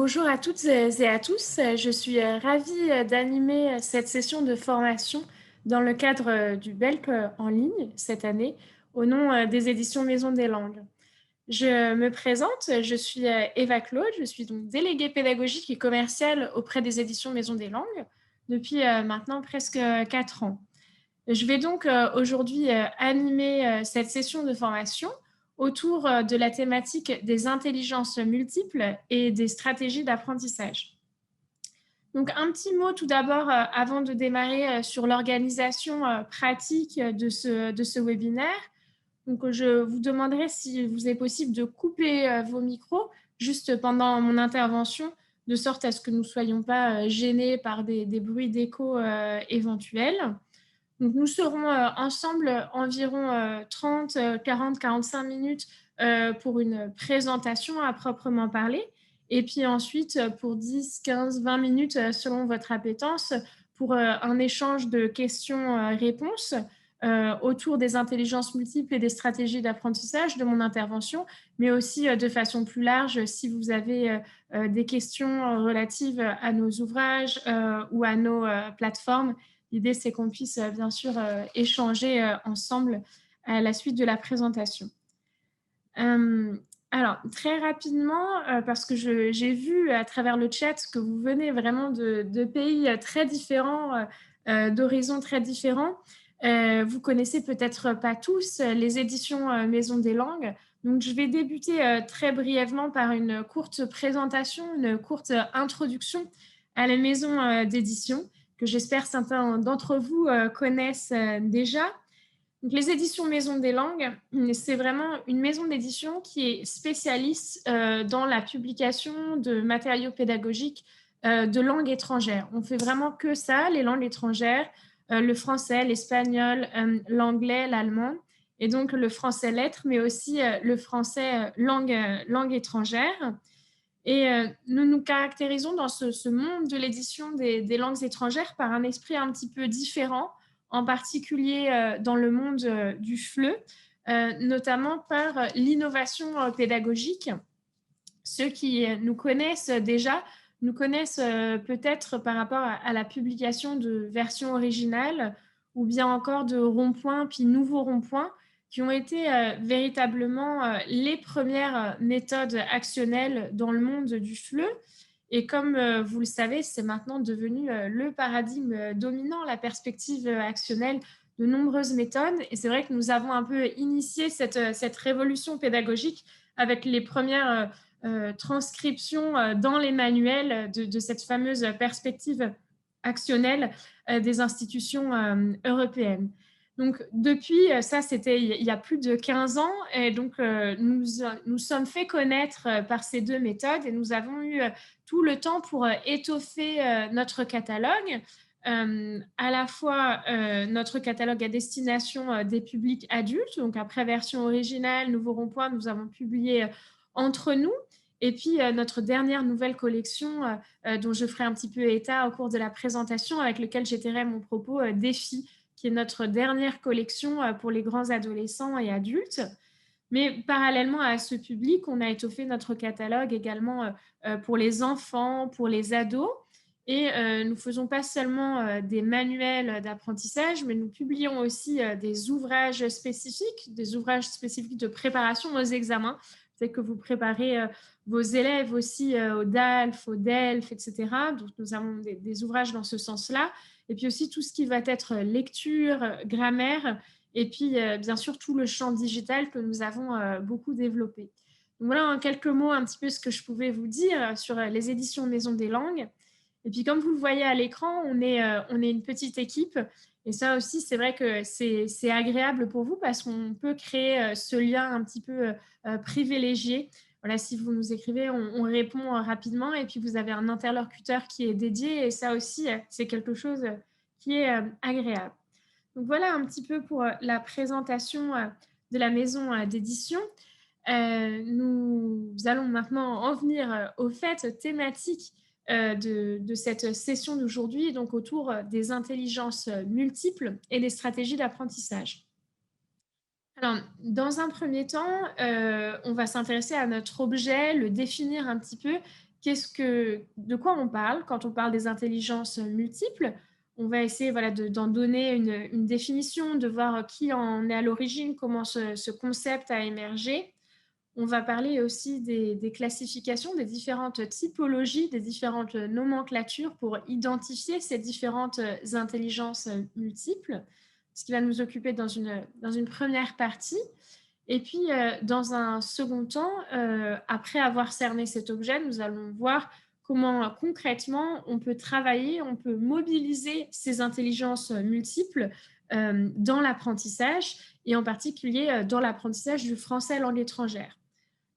Bonjour à toutes et à tous. Je suis ravie d'animer cette session de formation dans le cadre du BELC en ligne cette année au nom des éditions Maison des Langues. Je me présente, je suis Eva Claude, je suis donc déléguée pédagogique et commerciale auprès des éditions Maison des Langues depuis maintenant presque 4 ans. Je vais donc aujourd'hui animer cette session de formation autour de la thématique des intelligences multiples et des stratégies d'apprentissage. Donc, un petit mot tout d'abord avant de démarrer sur l'organisation pratique de ce webinaire. Donc, je vous demanderai si vous est possible de couper vos micros juste pendant mon intervention, de sorte à ce que nous ne soyons pas gênés par des bruits d'écho éventuels. Donc, nous serons ensemble environ 30, 40, 45 minutes pour une présentation à proprement parler. Et puis ensuite, pour 10, 15, 20 minutes, selon votre appétence, pour un échange de questions-réponses autour des intelligences multiples et des stratégies d'apprentissage de mon intervention, mais aussi de façon plus large, si vous avez des questions relatives à nos ouvrages ou à nos plateformes. L'idée, c'est qu'on puisse bien sûr échanger ensemble à la suite de la présentation. Alors, très rapidement, parce que j'ai vu à travers le chat que vous venez vraiment de pays très différents, d'horizons très différents. Vous connaissez peut-être pas tous les éditions Maison des Langues. Donc, je vais débuter très brièvement par une courte présentation, une courte introduction à la maison d'édition, que j'espère certains d'entre vous connaissent déjà. Donc, les éditions Maison des Langues, c'est vraiment une maison d'édition qui est spécialiste dans la publication de matériaux pédagogiques de langues étrangères. On fait vraiment que ça, les langues étrangères, le français, l'espagnol, l'anglais, l'allemand, et donc le français lettres, mais aussi le français langue étrangère. Et nous nous caractérisons dans ce monde de l'édition des langues étrangères par un esprit un petit peu différent, en particulier dans le monde du FLE, notamment par l'innovation pédagogique. Ceux qui nous connaissent déjà nous connaissent peut-être par rapport à la publication de versions originales ou bien encore de ronds-points puis nouveaux ronds-points qui ont été véritablement les premières méthodes actionnelles dans le monde du FLE. Et comme vous le savez, c'est maintenant devenu le paradigme dominant, la perspective actionnelle de nombreuses méthodes. Et c'est vrai que nous avons un peu initié cette révolution pédagogique avec les premières transcriptions dans les manuels de cette fameuse perspective actionnelle des institutions européennes. Donc, depuis, ça, c'était il y a plus de 15 ans. Et donc, nous sommes fait connaître par ces deux méthodes et nous avons eu tout le temps pour étoffer notre catalogue. À la fois notre catalogue à destination des publics adultes, donc après version originale, nouveau rond-point, nous avons publié entre nous. Et puis, notre dernière nouvelle collection, dont je ferai un petit peu état au cours de la présentation, avec lequel j'étalerai mon propos, Défi, qui est notre dernière collection pour les grands adolescents et adultes. Mais parallèlement à ce public, on a étoffé notre catalogue également pour les enfants, pour les ados. Et nous ne faisons pas seulement des manuels d'apprentissage, mais nous publions aussi des ouvrages spécifiques de préparation aux examens. C'est que vous préparez vos élèves aussi au DALF, au DELF, etc. Donc, nous avons des ouvrages dans ce sens-là. Et puis aussi tout ce qui va être lecture, grammaire, et puis bien sûr tout le champ digital que nous avons beaucoup développé. Donc voilà en quelques mots un petit peu ce que je pouvais vous dire sur les éditions Maison des Langues. Et puis comme vous le voyez à l'écran, on est une petite équipe. Et ça aussi, c'est vrai que c'est agréable pour vous parce qu'on peut créer ce lien un petit peu privilégié. Voilà, si vous nous écrivez, on répond rapidement et puis vous avez un interlocuteur qui est dédié et ça aussi, c'est quelque chose qui est agréable. Donc voilà un petit peu pour la présentation de la maison d'édition. Nous allons maintenant en venir au fait thématique de cette session d'aujourd'hui, donc autour des intelligences multiples et des stratégies d'apprentissage. Alors, dans un premier temps, on va s'intéresser à notre objet, le définir un petit peu. de quoi on parle quand on parle des intelligences multiples. On va essayer voilà, d'en donner une définition, de voir qui en est à l'origine, comment ce concept a émergé. On va parler aussi des classifications, des différentes typologies, des différentes nomenclatures pour identifier ces différentes intelligences multiples, ce qui va nous occuper dans une première partie. Et puis, dans un second temps, après avoir cerné cet objet, nous allons voir comment concrètement on peut travailler, on peut mobiliser ces intelligences multiples dans l'apprentissage et en particulier dans l'apprentissage du français langue étrangère.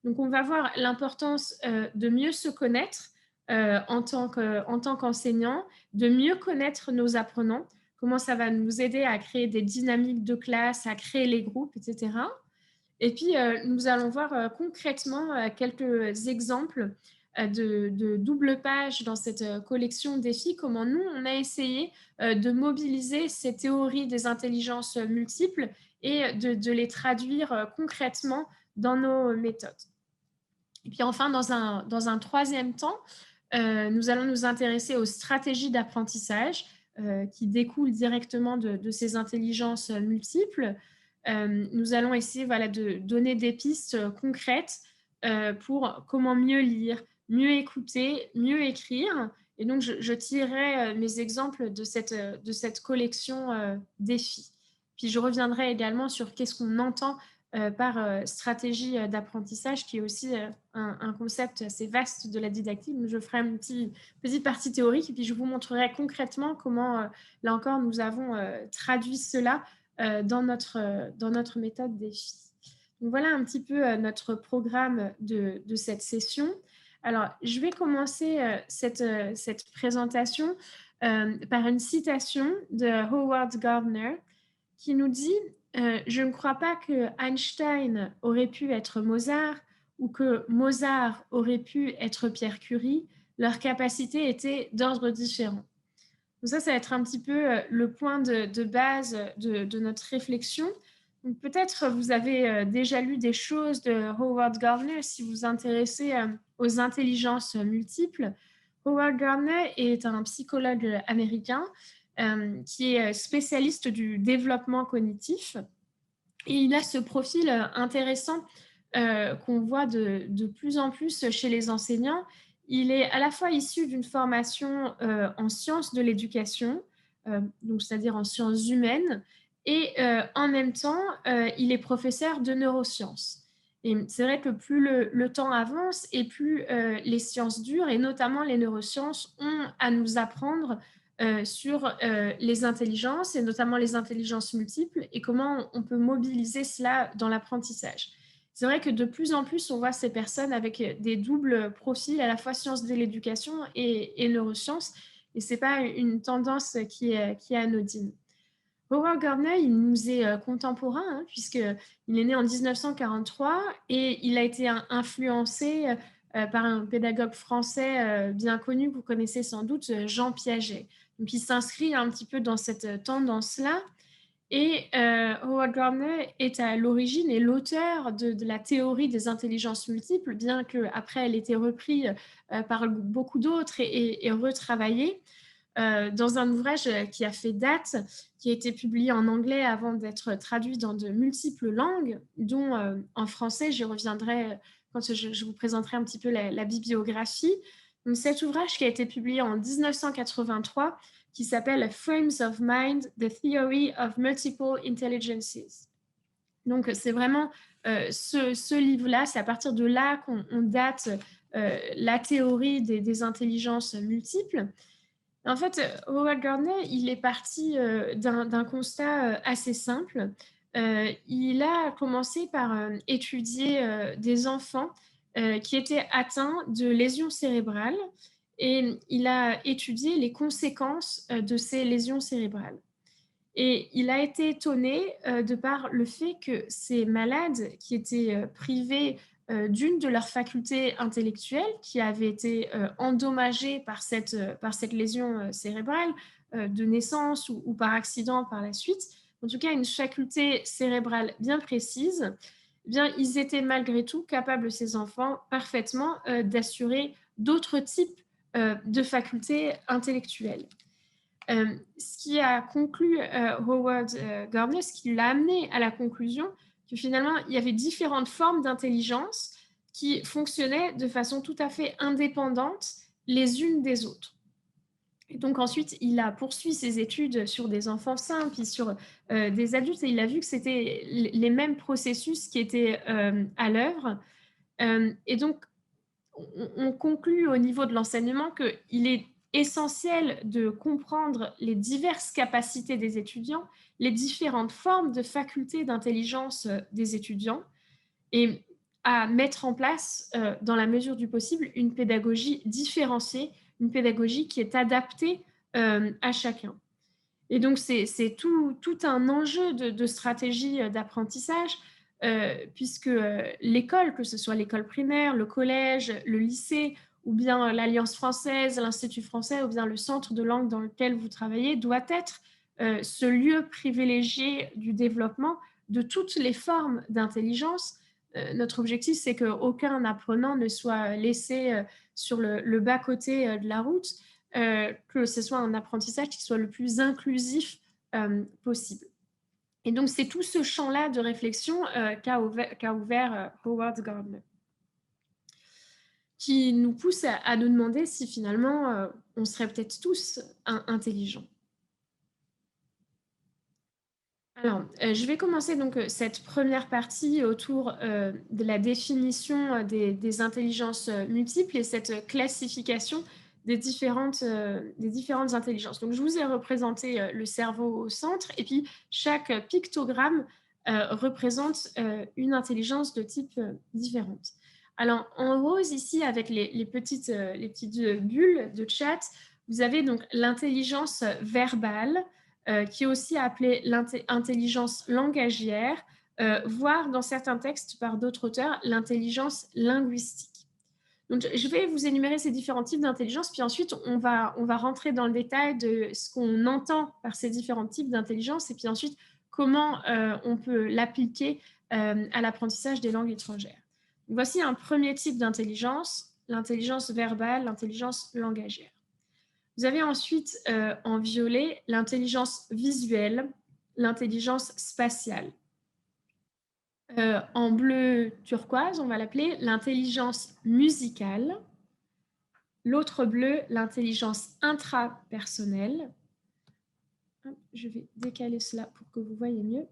Donc, on va voir l'importance de mieux se connaître en tant qu'enseignant, de mieux connaître nos apprenants, comment ça va nous aider à créer des dynamiques de classe, à créer les groupes, etc. Et puis, nous allons voir concrètement quelques exemples de double page dans cette collection défis, comment nous, on a essayé de mobiliser ces théories des intelligences multiples et de les traduire concrètement dans nos méthodes. Et puis enfin, dans un troisième temps, nous allons nous intéresser aux stratégies d'apprentissage qui découlent directement de ces intelligences multiples. Nous allons essayer voilà, de donner des pistes concrètes pour comment mieux lire, mieux écouter, mieux écrire. Et donc, je tirerai mes exemples de cette collection défis. Puis, je reviendrai également sur qu'est-ce qu'on entend par stratégie d'apprentissage, qui est aussi un concept assez vaste de la didactique. Donc, je ferai une petite partie théorique et puis je vous montrerai concrètement comment, là encore, nous avons traduit cela dans notre méthode défi. Donc, voilà un petit peu notre programme de cette session. Alors, je vais commencer cette présentation par une citation de Howard Gardner qui nous dit je ne crois pas que Einstein aurait pu être Mozart ou que Mozart aurait pu être Pierre Curie. Leurs capacités étaient d'ordre différent. Donc ça va être un petit peu le point de base de notre réflexion. Donc peut-être vous avez déjà lu des choses de Howard Gardner si vous vous intéressez aux intelligences multiples. Howard Gardner est un psychologue américain qui est spécialiste du développement cognitif. Et il a ce profil intéressant qu'on voit de plus en plus chez les enseignants. Il est à la fois issu d'une formation en sciences de l'éducation, donc c'est-à-dire en sciences humaines, et en même temps, il est professeur de neurosciences. Et c'est vrai que plus le temps avance et plus les sciences dures, et notamment les neurosciences, ont à nous apprendre sur les intelligences, et notamment les intelligences multiples, et comment on peut mobiliser cela dans l'apprentissage. C'est vrai que de plus en plus, on voit ces personnes avec des doubles profils, à la fois sciences de l'éducation et neurosciences, et ce n'est pas une tendance qui est anodine. Howard Gardner, il nous est contemporain, hein, puisqu'il est né en 1943 et il a été influencé par un pédagogue français bien connu que vous connaissez sans doute, Jean Piaget. Donc, il s'inscrit un petit peu dans cette tendance-là. Et Howard Gardner est à l'origine et l'auteur de la théorie des intelligences multiples, bien qu'après elle ait été reprise par beaucoup d'autres et retravaillée dans un ouvrage qui a fait date, qui a été publié en anglais avant d'être traduit dans de multiples langues, dont en français, j'y reviendrai quand je vous présenterai un petit peu la bibliographie. Donc, cet ouvrage qui a été publié en 1983, qui s'appelle Frames of Mind, The Theory of Multiple Intelligences. Donc, c'est vraiment ce livre-là, c'est à partir de là qu'on date la théorie des intelligences multiples. En fait, Howard Gardner, il est parti d'un constat assez simple. Il a commencé par étudier des enfants qui étaient atteints de lésions cérébrales et il a étudié les conséquences de ces lésions cérébrales. Et il a été étonné de par le fait que ces malades qui étaient privés d'une de leurs facultés intellectuelles, qui avait été endommagée par cette lésion cérébrale de naissance ou par accident par la suite, en tout cas une faculté cérébrale bien précise, eh bien, ils étaient malgré tout capables, ces enfants, parfaitement d'assurer d'autres types de facultés intellectuelles. Ce qui a conclu Howard Gardner, ce qui l'a amené à la conclusion que finalement, il y avait différentes formes d'intelligence qui fonctionnaient de façon tout à fait indépendante les unes des autres. Et donc ensuite, il a poursuivi ses études sur des enfants sains, puis sur des adultes, et il a vu que c'était les mêmes processus qui étaient à l'œuvre. Et donc, on conclut au niveau de l'enseignement qu'il est essentiel de comprendre les diverses capacités des étudiants, les différentes formes de facultés d'intelligence des étudiants, et à mettre en place, dans la mesure du possible, une pédagogie différenciée, une pédagogie qui est adaptée à chacun. Et donc, c'est tout un enjeu de stratégie d'apprentissage, puisque l'école, que ce soit l'école primaire, le collège, le lycée, ou bien l'Alliance française, l'Institut français, ou bien le centre de langue dans lequel vous travaillez, doit être ce lieu privilégié du développement de toutes les formes d'intelligence. Notre objectif, c'est qu'aucun apprenant ne soit laissé sur le bas-côté de la route, que ce soit un apprentissage qui soit le plus inclusif possible. Et donc, c'est tout ce champ-là de réflexion qu'a ouvert Howard Gardner, qui nous pousse à nous demander si finalement on serait peut-être tous intelligents. Alors, je vais commencer donc cette première partie autour de la définition des intelligences multiples et cette classification des différentes intelligences. Donc, je vous ai représenté le cerveau au centre, et puis chaque pictogramme représente une intelligence de type différente. Alors, en rose, ici, avec les petites bulles de chat, vous avez donc l'intelligence verbale, qui est aussi appelée l'intelligence langagière, voire dans certains textes par d'autres auteurs, l'intelligence linguistique. Donc, je vais vous énumérer ces différents types d'intelligence, puis ensuite, on va rentrer dans le détail de ce qu'on entend par ces différents types d'intelligence, et puis ensuite, comment on peut l'appliquer à l'apprentissage des langues étrangères. Donc, voici un premier type d'intelligence, l'intelligence verbale, l'intelligence langagière. Vous avez ensuite en violet l'intelligence visuelle, l'intelligence spatiale. En bleu turquoise, on va l'appeler l'intelligence musicale. L'autre bleu, l'intelligence intrapersonnelle. Je vais décaler cela pour que vous voyez mieux.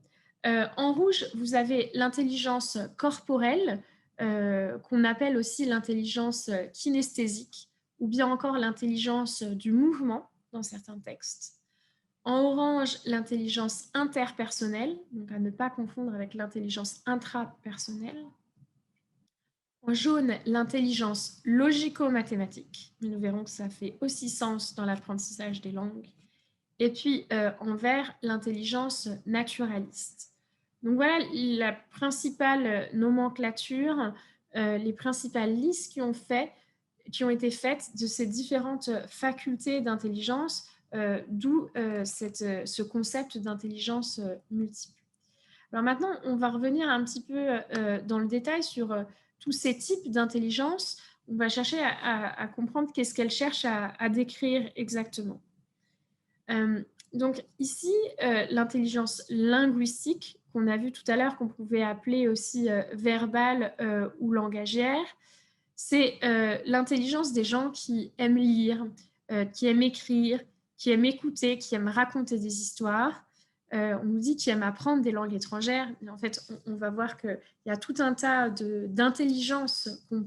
En rouge, vous avez l'intelligence corporelle, qu'on appelle aussi l'intelligence kinesthésique, ou bien encore l'intelligence du mouvement dans certains textes. En orange, l'intelligence interpersonnelle, donc à ne pas confondre avec l'intelligence intrapersonnelle. En jaune, l'intelligence logico-mathématique. Nous verrons que ça fait aussi sens dans l'apprentissage des langues. Et puis en vert, l'intelligence naturaliste. Donc voilà la principale nomenclature, les principales listes qui ont été faites de ces différentes facultés d'intelligence, d'où ce concept d'intelligence multiple. Alors maintenant, on va revenir un petit peu dans le détail sur tous ces types d'intelligence. On va chercher à comprendre qu'est-ce qu'elles cherchent à décrire exactement. Donc ici, l'intelligence linguistique, qu'on a vu tout à l'heure, qu'on pouvait appeler aussi verbale ou langagière, c'est l'intelligence des gens qui aiment lire, qui aiment écrire, qui aiment écouter, qui aiment raconter des histoires. On nous dit qu'ils aiment apprendre des langues étrangères, mais en fait, on va voir qu'il y a tout un tas d'intelligences qu'on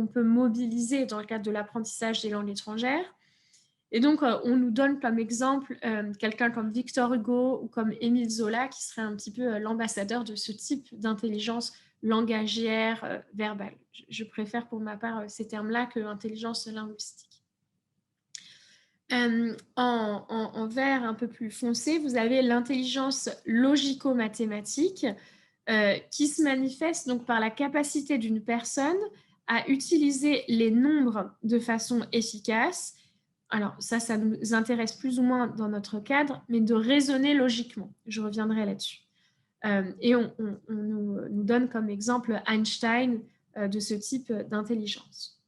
peut mobiliser dans le cadre de l'apprentissage des langues étrangères. Et donc, on nous donne comme exemple quelqu'un comme Victor Hugo ou comme Émile Zola, qui serait un petit peu l'ambassadeur de ce type d'intelligence langagière, verbale. Je préfère pour ma part ces termes-là que intelligence linguistique. En vert un peu plus foncé, vous avez l'intelligence logico-mathématique qui se manifeste donc par la capacité d'une personne à utiliser les nombres de façon efficace. Alors ça nous intéresse plus ou moins dans notre cadre, mais de raisonner logiquement. Je reviendrai là-dessus. Et on nous donne comme exemple Einstein de ce type d'intelligence.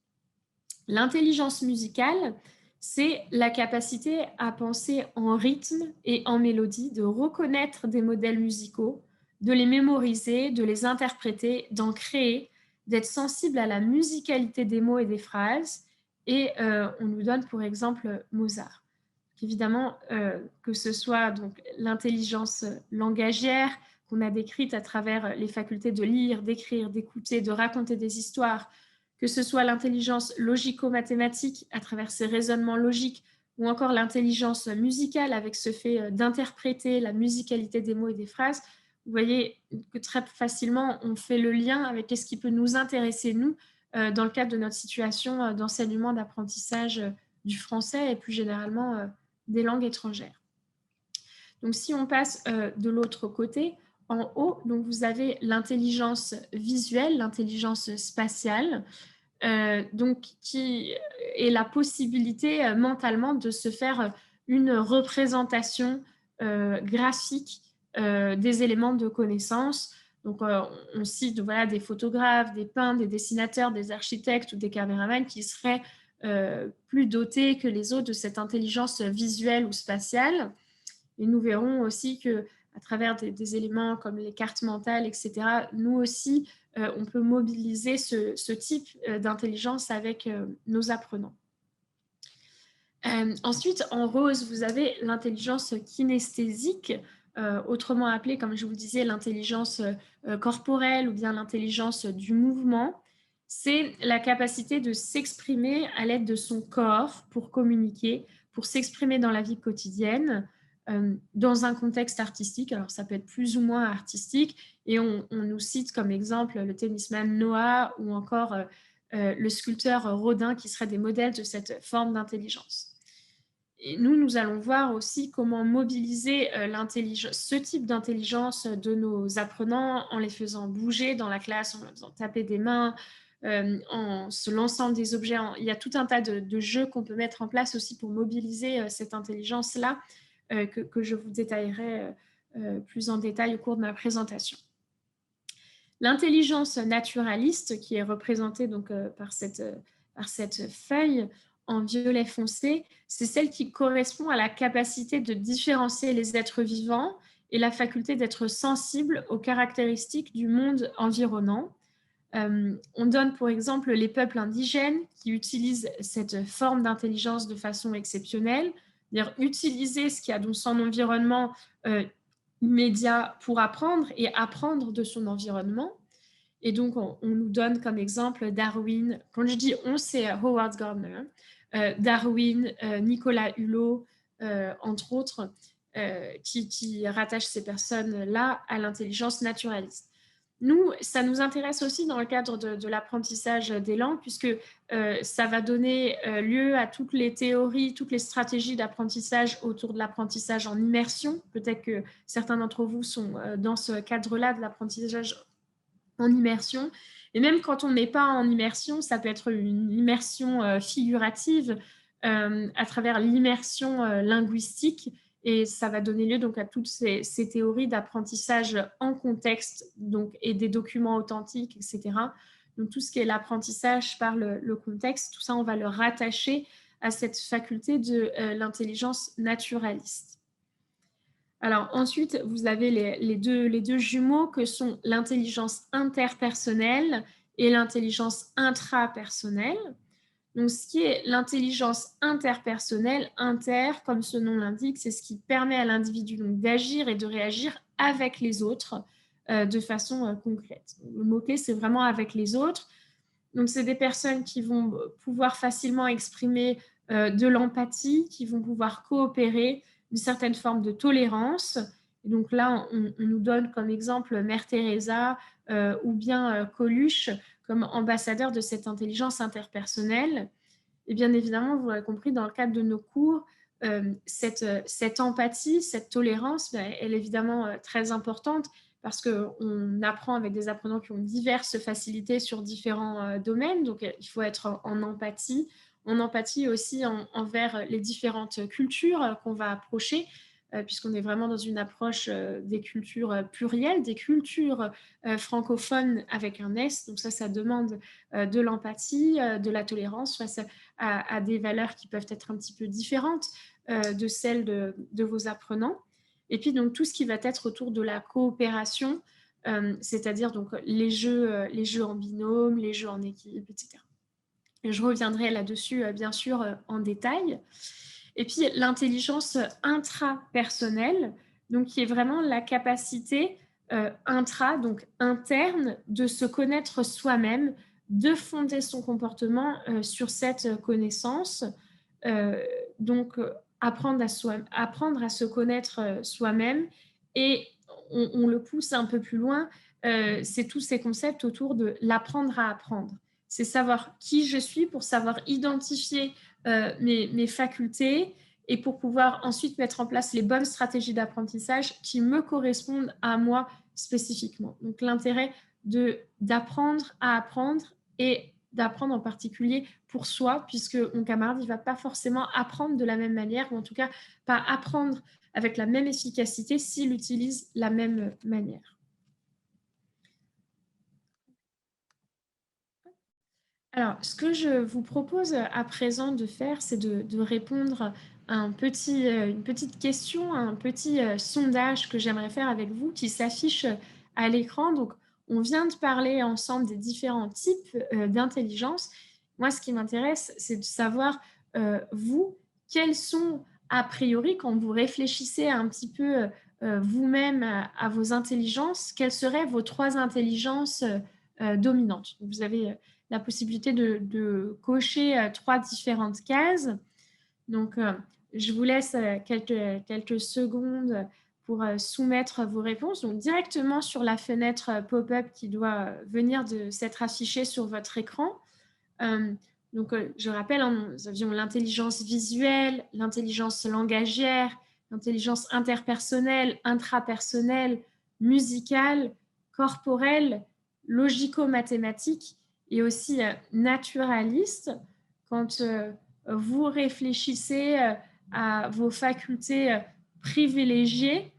L'intelligence musicale, c'est la capacité à penser en rythme et en mélodie, de reconnaître des modèles musicaux, de les mémoriser, de les interpréter, d'en créer, d'être sensible à la musicalité des mots et des phrases. Et on nous donne pour exemple Mozart. Évidemment, que ce soit donc l'intelligence langagière qu'on a décrite à travers les facultés de lire, d'écrire, d'écouter, de raconter des histoires, que ce soit l'intelligence logico-mathématique à travers ses raisonnements logiques, ou encore l'intelligence musicale avec ce fait d'interpréter la musicalité des mots et des phrases, vous voyez que très facilement, on fait le lien avec ce qui peut nous intéresser, nous, dans le cadre de notre situation d'enseignement, d'apprentissage du français et plus généralement des langues étrangères. Donc, si on passe de l'autre côté, en haut, donc vous avez l'intelligence visuelle, l'intelligence spatiale, donc qui est la possibilité mentalement de se faire une représentation graphique des éléments de connaissance. Donc, on cite voilà, des photographes, des peintres, des dessinateurs, des architectes ou des caméramans qui seraient plus dotés que les autres de cette intelligence visuelle ou spatiale. Et nous verrons aussi que à travers des éléments comme les cartes mentales, etc., nous aussi, on peut mobiliser ce type d'intelligence avec nos apprenants. Ensuite, en rose, vous avez l'intelligence kinesthésique, autrement appelée, comme je vous le disais, l'intelligence corporelle ou bien l'intelligence du mouvement. C'est la capacité de s'exprimer à l'aide de son corps pour communiquer, pour s'exprimer dans la vie quotidienne, dans un contexte artistique. Alors, ça peut être plus ou moins artistique. Et on nous cite comme exemple le tennisman Noah ou encore le sculpteur Rodin, qui seraient des modèles de cette forme d'intelligence. Et nous allons voir aussi comment mobiliser ce type d'intelligence de nos apprenants en les faisant bouger dans la classe, en leur faisant taper des mains, en se lançant des objets. Il y a tout un tas de jeux qu'on peut mettre en place aussi pour mobiliser cette intelligence-là que je vous détaillerai plus en détail au cours de ma présentation. L'intelligence naturaliste, qui est représentée donc, par cette feuille en violet foncé, c'est celle qui correspond à la capacité de différencier les êtres vivants et la faculté d'être sensible aux caractéristiques du monde environnant. On donne pour exemple les peuples indigènes qui utilisent cette forme d'intelligence de façon exceptionnelle, c'est-à-dire utiliser ce qu'il y a dans son environnement immédiat pour apprendre et apprendre de son environnement. Et donc, on nous donne comme exemple Darwin. Quand je dis on, c'est Howard Gardner, Darwin, Nicolas Hulot, entre autres, qui rattachent ces personnes-là à l'intelligence naturaliste. Nous, ça nous intéresse aussi dans le cadre de l'apprentissage des langues, puisque ça va donner lieu à toutes les théories, toutes les stratégies d'apprentissage autour de l'apprentissage en immersion. Peut-être que certains d'entre vous sont dans ce cadre-là de l'apprentissage en immersion. Et même quand on n'est pas en immersion, ça peut être une immersion figurative à travers l'immersion linguistique. Et ça va donner lieu donc à toutes ces théories d'apprentissage en contexte donc, et des documents authentiques, etc. Donc tout ce qui est l'apprentissage par le contexte, tout ça, on va le rattacher à cette faculté de l'intelligence naturaliste. Alors ensuite, vous avez les deux jumeaux que sont l'intelligence interpersonnelle et l'intelligence intrapersonnelle. Donc, ce qui est l'intelligence interpersonnelle, inter, comme ce nom l'indique, c'est ce qui permet à l'individu d'agir et de réagir avec les autres de façon concrète. Le mot-clé, c'est vraiment avec les autres. Donc, c'est des personnes qui vont pouvoir facilement exprimer de l'empathie, qui vont pouvoir coopérer, une certaine forme de tolérance. Et donc là, on nous donne comme exemple Mère Teresa ou bien Coluche comme ambassadeur de cette intelligence interpersonnelle. Et bien évidemment, vous l'aurez compris, dans le cadre de nos cours, cette empathie, cette tolérance, elle est évidemment très importante parce qu'on apprend avec des apprenants qui ont diverses facilités sur différents domaines. Donc, il faut être en empathie aussi envers les différentes cultures qu'on va approcher, puisqu'on est vraiment dans une approche des cultures plurielles, des cultures francophones avec un S. Donc ça demande de l'empathie, de la tolérance face à des valeurs qui peuvent être un petit peu différentes de celles de vos apprenants. Et puis donc tout ce qui va être autour de la coopération, c'est-à-dire donc les jeux en binôme, les jeux en équipe, etc. Et je reviendrai là-dessus, bien sûr, en détail. Et puis l'intelligence intrapersonnelle, donc qui est vraiment la capacité donc interne, de se connaître soi-même, de fonder son comportement sur cette connaissance. Donc apprendre à se connaître soi-même, et on le pousse un peu plus loin, c'est tous ces concepts autour de l'apprendre à apprendre. C'est savoir qui je suis pour savoir identifier mes facultés et pour pouvoir ensuite mettre en place les bonnes stratégies d'apprentissage qui me correspondent à moi spécifiquement. Donc l'intérêt d'apprendre à apprendre, et d'apprendre en particulier pour soi, puisque mon camarade ne va pas forcément apprendre de la même manière, ou en tout cas pas apprendre avec la même efficacité s'il utilise la même manière. Alors, ce que je vous propose à présent de faire, c'est de répondre à une petite question, à un petit sondage que j'aimerais faire avec vous, qui s'affiche à l'écran. Donc, on vient de parler ensemble des différents types d'intelligence. Moi, ce qui m'intéresse, c'est de savoir, vous, quels sont, a priori, quand vous réfléchissez un petit peu vous-même à vos intelligences, quelles seraient vos 3 intelligences dominantes. Vous avez la possibilité de cocher 3 différentes cases. Donc, je vous laisse quelques secondes pour soumettre vos réponses. Donc, directement sur la fenêtre pop-up qui doit venir de s'être affichée sur votre écran. Donc, je rappelle, hein, nous avions l'intelligence visuelle, l'intelligence langagière, l'intelligence interpersonnelle, intrapersonnelle, musicale, corporelle, logico-mathématique et aussi naturaliste. Quand vous réfléchissez à vos facultés privilégiées,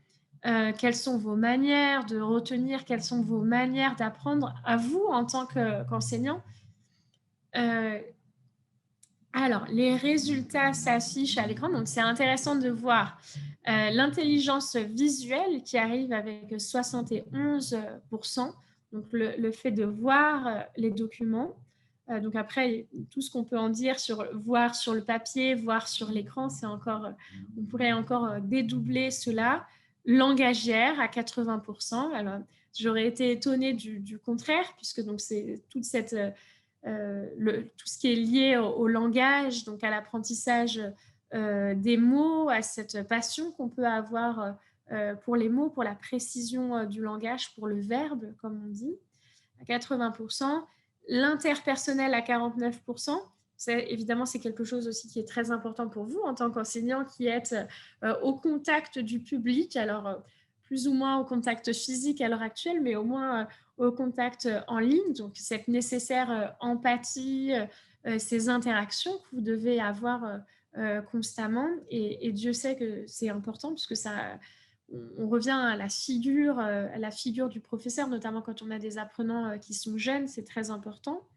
quelles sont vos manières de retenir, quelles sont vos manières d'apprendre à vous en tant qu'enseignant. Alors, les résultats s'affichent à l'écran, donc c'est intéressant de voir l'intelligence visuelle qui arrive avec 71%, donc le fait de voir les documents. Donc après, tout ce qu'on peut en dire sur voir sur le papier, voir sur l'écran, c'est encore, on pourrait encore dédoubler cela. Langagière à 80%. Alors, j'aurais été étonnée du contraire, puisque donc c'est toute cette tout ce qui est lié au langage, donc à l'apprentissage des mots, à cette passion qu'on peut avoir pour les mots, pour la précision du langage, pour le verbe, comme on dit, à 80%. L'interpersonnel à 49%. Évidemment, c'est quelque chose aussi qui est très important pour vous en tant qu'enseignant, qui êtes au contact du public, alors plus ou moins au contact physique à l'heure actuelle, mais au moins au contact en ligne. Donc, cette nécessaire empathie, ces interactions que vous devez avoir constamment. Et Dieu sait que c'est important, puisque on revient à la figure du professeur, notamment quand on a des apprenants qui sont jeunes, c'est très important.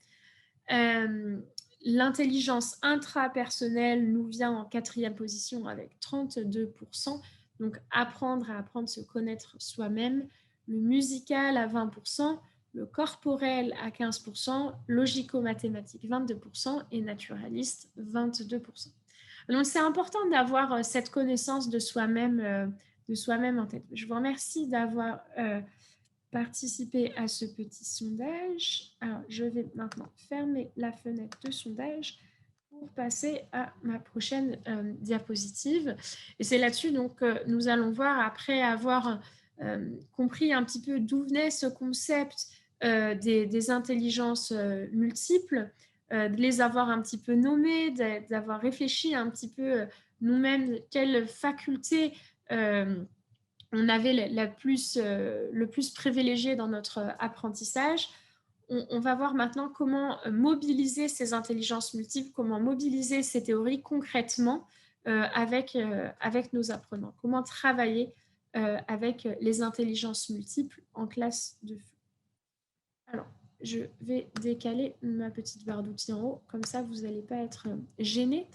L'intelligence intrapersonnelle nous vient en 4e position avec 32%. Donc, apprendre à apprendre, se connaître soi-même. Le musical à 20%, le corporel à 15%, logico-mathématique 22% et naturaliste 22%. Donc, c'est important d'avoir cette connaissance de soi-même en tête. Je vous remercie d'avoir participé à ce petit sondage. Alors, je vais maintenant fermer la fenêtre de sondage pour passer à ma prochaine diapositive. Et c'est là-dessus donc nous allons voir, après avoir compris un petit peu d'où venait ce concept des intelligences multiples, de les avoir un petit peu nommées, d'avoir réfléchi un petit peu nous-mêmes quelles facultés on avait le plus privilégié dans notre apprentissage. On va voir maintenant comment mobiliser ces intelligences multiples, comment mobiliser ces théories concrètement avec nos apprenants. Comment travailler avec les intelligences multiples en classe de feu. Alors, je vais décaler ma petite barre d'outils en haut, comme ça vous n'allez pas être gênés.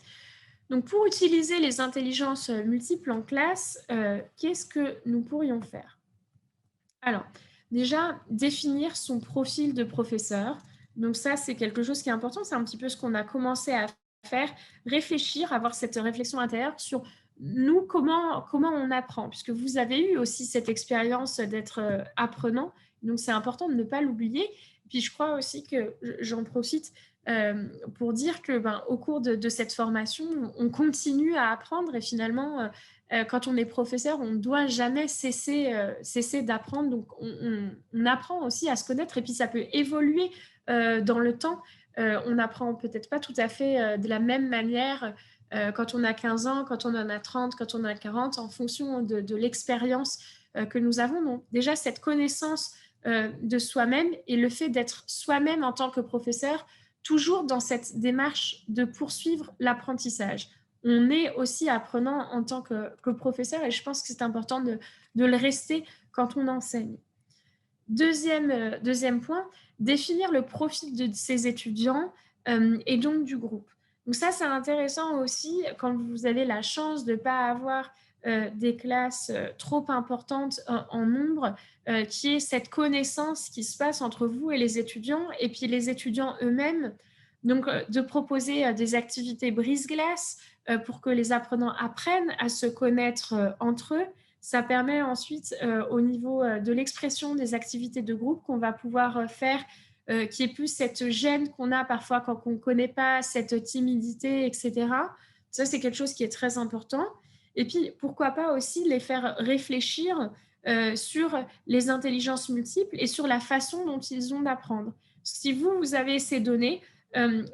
Donc, pour utiliser les intelligences multiples en classe, qu'est-ce que nous pourrions faire? Alors, déjà, définir son profil de professeur. Donc ça, c'est quelque chose qui est important. C'est un petit peu ce qu'on a commencé à faire, réfléchir, avoir cette réflexion intérieure sur nous, comment on apprend, puisque vous avez eu aussi cette expérience d'être apprenant. Donc, c'est important de ne pas l'oublier. Puis, je crois aussi que j'en profite pour dire que, au cours de cette formation, on continue à apprendre et finalement, quand on est professeur, on ne doit jamais cesser d'apprendre. Donc, on apprend aussi à se connaître et puis ça peut évoluer dans le temps. On n'apprend peut-être pas tout à fait de la même manière quand on a 15 ans, quand on en a 30, quand on en a 40, en fonction de l'expérience que nous avons. Donc, déjà, cette connaissance de soi-même et le fait d'être soi-même en tant que professeur, toujours dans cette démarche de poursuivre l'apprentissage. On est aussi apprenant en tant que professeur et je pense que c'est important de le rester quand on enseigne. Deuxième point, définir le profil de ses étudiants et donc du groupe. Donc ça, c'est intéressant aussi quand vous avez la chance de ne pas avoir des classes trop importantes en nombre, qui est cette connaissance qui se passe entre vous et les étudiants, et puis les étudiants eux-mêmes. Donc, de proposer des activités brise-glace pour que les apprenants apprennent à se connaître entre eux. Ça permet ensuite, au niveau de l'expression des activités de groupe qu'on va pouvoir faire, qui est plus cette gêne qu'on a parfois quand on ne connaît pas, cette timidité, etc. Ça, c'est quelque chose qui est très important. Et puis, pourquoi pas aussi les faire réfléchir sur les intelligences multiples et sur la façon dont ils ont d'apprendre. Si vous avez ces données,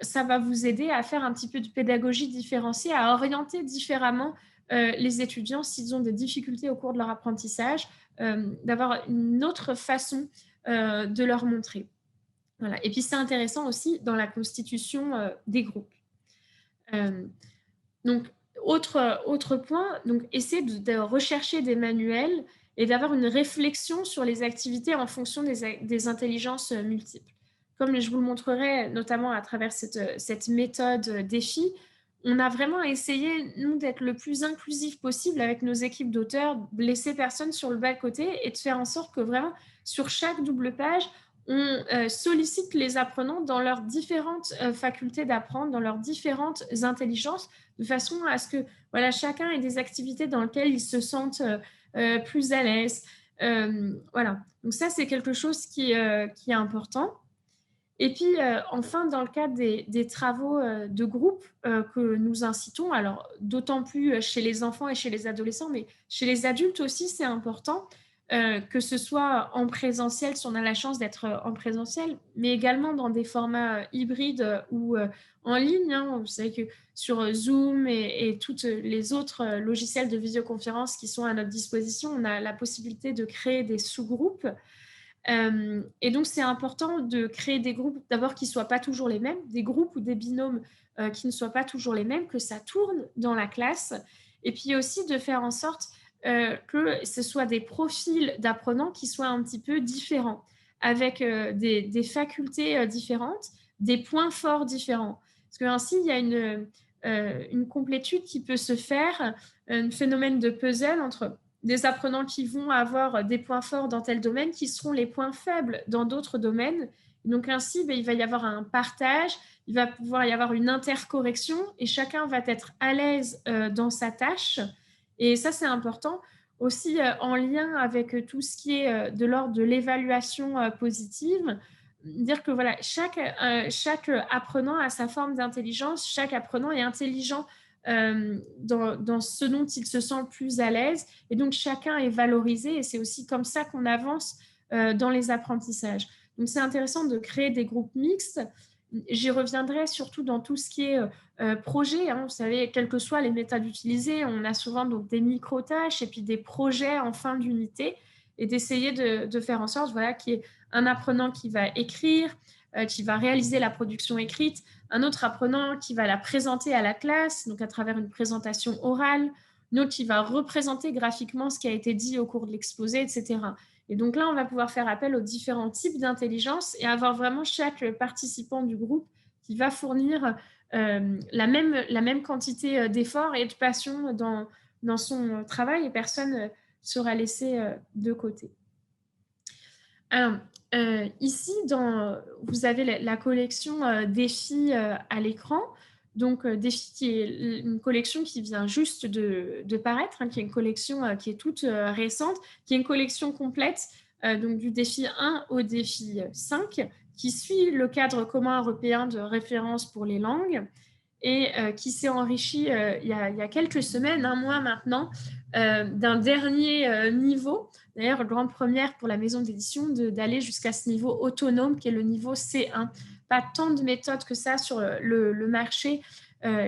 ça va vous aider à faire un petit peu de pédagogie différenciée, à orienter différemment les étudiants s'ils ont des difficultés au cours de leur apprentissage, d'avoir une autre façon de leur montrer. Voilà. Et puis, c'est intéressant aussi dans la constitution des groupes. Donc, autre point, donc, essayer de rechercher des manuels et d'avoir une réflexion sur les activités en fonction des intelligences multiples. Comme je vous le montrerai notamment à travers cette méthode défi, on a vraiment essayé, nous, d'être le plus inclusif possible avec nos équipes d'auteurs, de laisser personne sur le bas-côté et de faire en sorte que vraiment, sur chaque double page, on sollicite les apprenants dans leurs différentes facultés d'apprendre, dans leurs différentes intelligences, de façon à ce que voilà, chacun ait des activités dans lesquelles ils se sentent plus à l'aise. Voilà. Donc ça, c'est quelque chose qui est important. Et puis, enfin, dans le cadre des travaux de groupe que nous incitons, alors d'autant plus chez les enfants et chez les adolescents, mais chez les adultes aussi, c'est important, que ce soit en présentiel, si on a la chance d'être en présentiel, mais également dans des formats hybrides ou en ligne. Hein. Vous savez que sur Zoom et tous les autres logiciels de visioconférence qui sont à notre disposition, on a la possibilité de créer des sous-groupes. Et donc, c'est important de créer des groupes, d'abord qui ne soient pas toujours les mêmes, des groupes ou des binômes qui ne soient pas toujours les mêmes, que ça tourne dans la classe. Et puis aussi de faire en sorte que ce soit des profils d'apprenants qui soient un petit peu différents, avec des facultés différentes, des points forts différents. Parce qu'ainsi, il y a une complétude qui peut se faire, un phénomène de puzzle entre des apprenants qui vont avoir des points forts dans tel domaine qui seront les points faibles dans d'autres domaines. Donc ainsi, il va y avoir un partage, il va pouvoir y avoir une intercorrection et chacun va être à l'aise dans sa tâche. Et ça, c'est important. Aussi en lien avec tout ce qui est de l'ordre de l'évaluation positive, dire que voilà, chaque apprenant a sa forme d'intelligence, chaque apprenant est intelligent dans ce dont il se sent le plus à l'aise. Et donc, chacun est valorisé et c'est aussi comme ça qu'on avance dans les apprentissages. Donc, c'est intéressant de créer des groupes mixtes. J'y reviendrai surtout dans tout ce qui est projet. Hein. Vous savez, quelles que soient les méthodes utilisées, on a souvent donc, des micro-tâches et puis des projets en fin d'unité et d'essayer de faire en sorte voilà, qu'il y ait un apprenant qui va écrire, qui va réaliser la production écrite, un autre apprenant qui va la présenter à la classe, donc à travers une présentation orale, un autre qui va représenter graphiquement ce qui a été dit au cours de l'exposé, etc. Et donc là, on va pouvoir faire appel aux différents types d'intelligence et avoir vraiment chaque participant du groupe qui va fournir la même quantité d'efforts et de passion dans son travail et personne ne sera laissé de côté. Alors, ici, vous avez la collection Défis à l'écran. Donc, Défis qui est une collection qui vient juste de paraître, qui est une collection qui est toute récente, qui est une collection complète, donc du défi 1 au défi 5, qui suit le cadre commun européen de référence pour les langues et qui s'est enrichi il y a quelques semaines, un mois maintenant, d'un dernier niveau. D'ailleurs, grande première pour la maison d'édition d'aller jusqu'à ce niveau autonome qui est le niveau C1. Pas tant de méthodes que ça sur le marché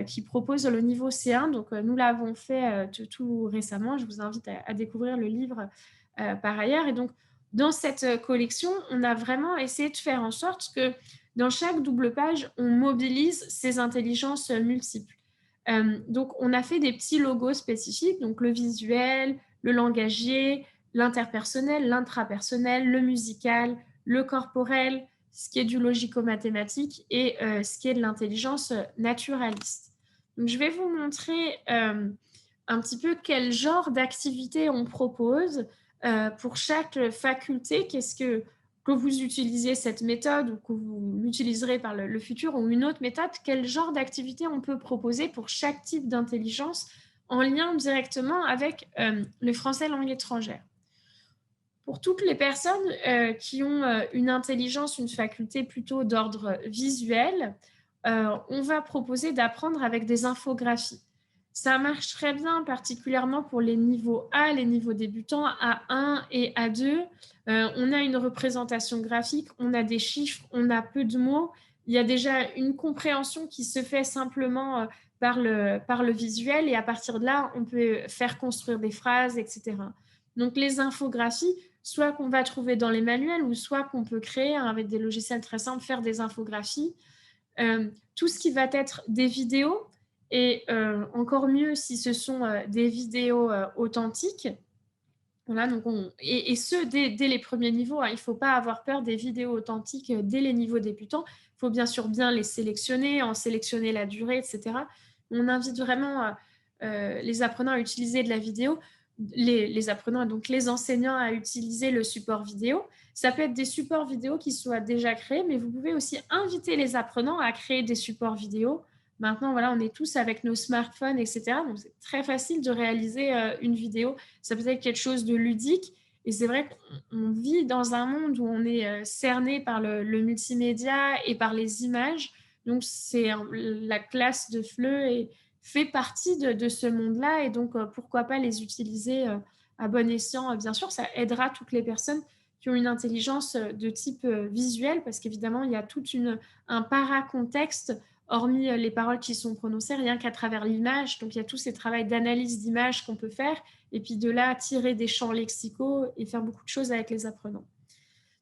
qui propose le niveau C1. Donc, nous l'avons fait tout récemment. Je vous invite à découvrir le livre par ailleurs. Et donc, dans cette collection, on a vraiment essayé de faire en sorte que dans chaque double page, on mobilise ces intelligences multiples. Donc, on a fait des petits logos spécifiques, donc le visuel, le langagier, l'interpersonnel, l'intrapersonnel, le musical, le corporel, ce qui est du logico-mathématique et ce qui est de l'intelligence naturaliste. Donc, je vais vous montrer un petit peu quel genre d'activité on propose pour chaque faculté. Qu'est-ce que vous utilisiez cette méthode ou que vous l'utiliserez par le futur ou une autre méthode, quel genre d'activité on peut proposer pour chaque type d'intelligence en lien directement avec le français langue étrangère. Pour toutes les personnes qui ont une intelligence, une faculté plutôt d'ordre visuel, on va proposer d'apprendre avec des infographies. Ça marche très bien, particulièrement pour les niveaux A, les niveaux débutants, A1 et A2. On a une représentation graphique, on a des chiffres, on a peu de mots. Il y a déjà une compréhension qui se fait simplement par le visuel et à partir de là, on peut faire construire des phrases, etc. Donc, les infographies, soit qu'on va trouver dans les manuels ou soit qu'on peut créer avec des logiciels très simples, faire des infographies. Tout ce qui va être des vidéos, et encore mieux si ce sont des vidéos authentiques. Voilà, donc et ce, dès les premiers niveaux. Il ne faut pas avoir peur des vidéos authentiques dès les niveaux débutants. Il faut bien sûr bien les sélectionner, en sélectionner la durée, etc. On invite vraiment les apprenants à utiliser de la vidéo, les apprenants, donc les enseignants à utiliser le support vidéo. Ça peut être des supports vidéo qui soient déjà créés, mais vous pouvez aussi inviter les apprenants à créer des supports vidéo. Maintenant, voilà, on est tous avec nos smartphones, etc. Donc, c'est très facile de réaliser une vidéo. Ça peut être quelque chose de ludique. Et c'est vrai qu'on vit dans un monde où on est cerné par le multimédia et par les images. Donc, la classe de FLE fait partie de ce monde-là. Et donc, pourquoi pas les utiliser à bon escient. Bien sûr, ça aidera toutes les personnes qui ont une intelligence de type visuel, parce qu'évidemment, il y a tout un paracontexte hormis les paroles qui sont prononcées, rien qu'à travers l'image. Donc, il y a tous ces travaux d'analyse d'image qu'on peut faire, et puis de là, tirer des champs lexicaux et faire beaucoup de choses avec les apprenants.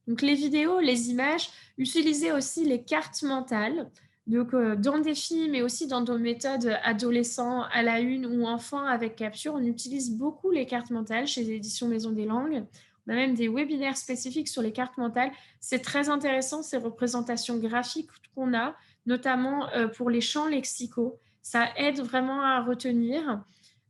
Donc, les vidéos, les images, utiliser aussi les cartes mentales. Donc, dans des films, mais aussi dans nos méthodes adolescents à la une ou enfants avec capture, on utilise beaucoup les cartes mentales chez les éditions Maison des Langues. On a même des webinaires spécifiques sur les cartes mentales. C'est très intéressant, ces représentations graphiques qu'on a, notamment pour les champs lexicaux. Ça aide vraiment à retenir.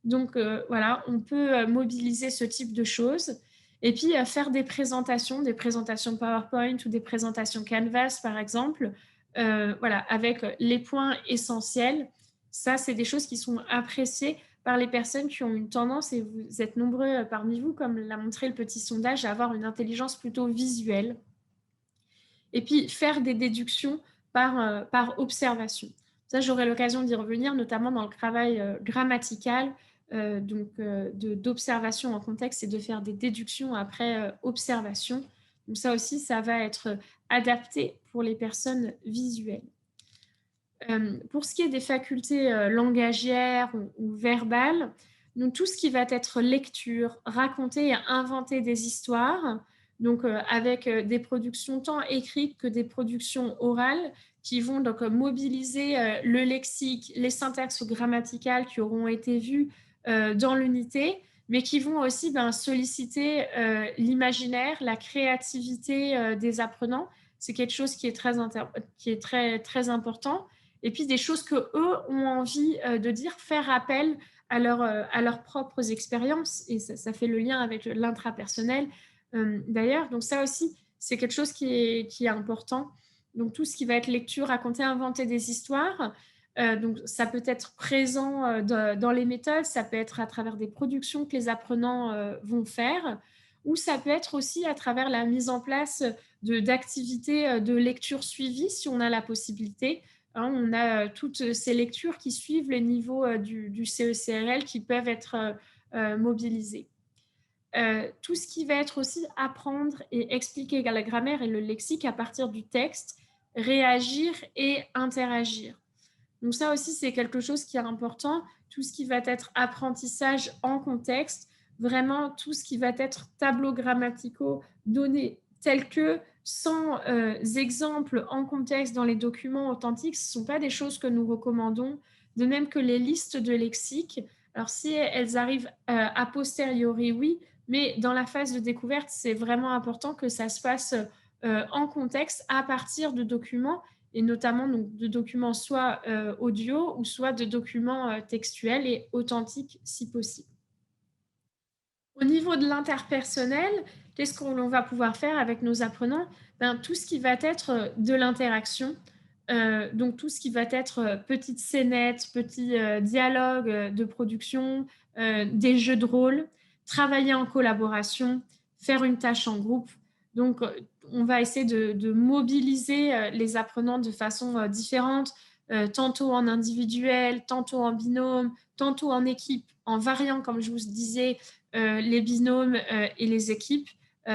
Donc, voilà, on peut mobiliser ce type de choses. Et puis, faire des présentations PowerPoint ou des présentations Canvas, par exemple, voilà, avec les points essentiels. Ça, c'est des choses qui sont appréciées par les personnes qui ont une tendance, et vous êtes nombreux parmi vous, comme l'a montré le petit sondage, à avoir une intelligence plutôt visuelle. Et puis, faire des déductions par observation. Ça, j'aurai l'occasion d'y revenir, notamment dans le travail grammatical, d'observation en contexte et de faire des déductions après observation. Donc ça aussi, ça va être adapté pour les personnes visuelles. Pour ce qui est des facultés langagières ou verbales, donc tout ce qui va être lecture, raconter et inventer des histoires, donc avec des productions tant écrites que des productions orales qui vont donc mobiliser le lexique, les syntaxes grammaticales qui auront été vues dans l'unité, mais qui vont aussi solliciter l'imaginaire, la créativité des apprenants. C'est quelque chose qui est très important. Et puis des choses que eux ont envie de dire, faire appel à leurs propres expériences. Et ça fait le lien avec l'intrapersonnel d'ailleurs. Donc ça aussi, c'est quelque chose qui est important. Donc tout ce qui va être lecture, raconter, inventer des histoires, donc ça peut être présent dans les méthodes, ça peut être à travers des productions que les apprenants vont faire, ou ça peut être aussi à travers la mise en place d'activités de lecture suivie si on a la possibilité. Hein, on a toutes ces lectures qui suivent les niveaux du CECRL qui peuvent être mobilisées. Tout ce qui va être aussi apprendre et expliquer la grammaire et le lexique à partir du texte, réagir et interagir. Donc ça aussi, c'est quelque chose qui est important. Tout ce qui va être apprentissage en contexte, vraiment tout ce qui va être tableaux grammaticaux donnés tels que, sans exemples en contexte dans les documents authentiques, ce ne sont pas des choses que nous recommandons, de même que les listes de lexique. Alors si elles arrivent a posteriori, oui, mais dans la phase de découverte, c'est vraiment important que ça se fasse en contexte à partir de documents, et notamment donc, de documents soit audio ou soit de documents textuels et authentiques si possible. Au niveau de l'interpersonnel, qu'est-ce qu'on va pouvoir faire avec nos apprenants? Tout ce qui va être de l'interaction, donc tout ce qui va être petites scénettes, petits dialogues de production, des jeux de rôle, travailler en collaboration, faire une tâche en groupe. Donc, on va essayer de mobiliser les apprenants de façon différente, tantôt en individuel, tantôt en binôme, tantôt en équipe, en variant, comme je vous disais, les binômes et les équipes,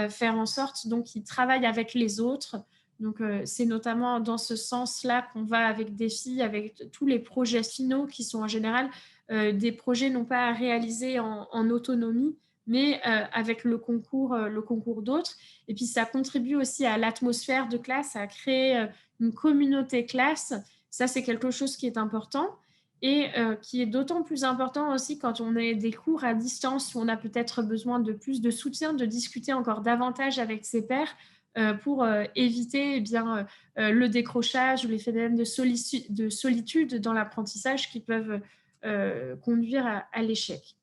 faire en sorte donc qu'ils travaillent avec les autres. Donc, c'est notamment dans ce sens-là qu'on va avec Défi, avec tous les projets finaux qui sont en général des projets non pas à réaliser en autonomie, mais avec le concours d'autres. Et puis, ça contribue aussi à l'atmosphère de classe, à créer une communauté classe. Ça, c'est quelque chose qui est important et qui est d'autant plus important aussi quand on a des cours à distance où on a peut-être besoin de plus de soutien, de discuter encore davantage avec ses pairs pour éviter le décrochage ou les phénomènes de solitude dans l'apprentissage qui peuvent conduire à l'échec.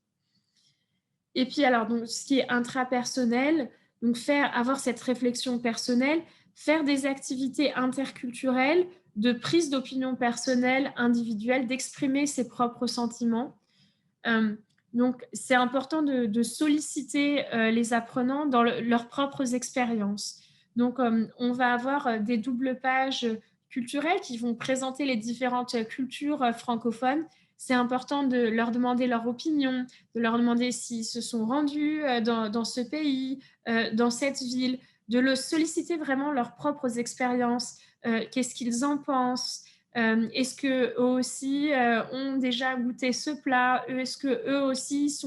Et puis alors, donc, ce qui est intrapersonnel, donc avoir cette réflexion personnelle, faire des activités interculturelles, de prise d'opinion personnelle, individuelle, d'exprimer ses propres sentiments. Donc, c'est important de solliciter les apprenants dans leurs propres expériences. Donc, on va avoir des doubles pages culturelles qui vont présenter les différentes cultures francophones. C'est important de leur demander leur opinion, de leur demander s'ils se sont rendus dans ce pays, dans cette ville, de le solliciter vraiment leurs propres expériences, qu'est-ce qu'ils en pensent, est-ce qu'eux aussi ont déjà goûté ce plat? Est-ce qu'eux aussi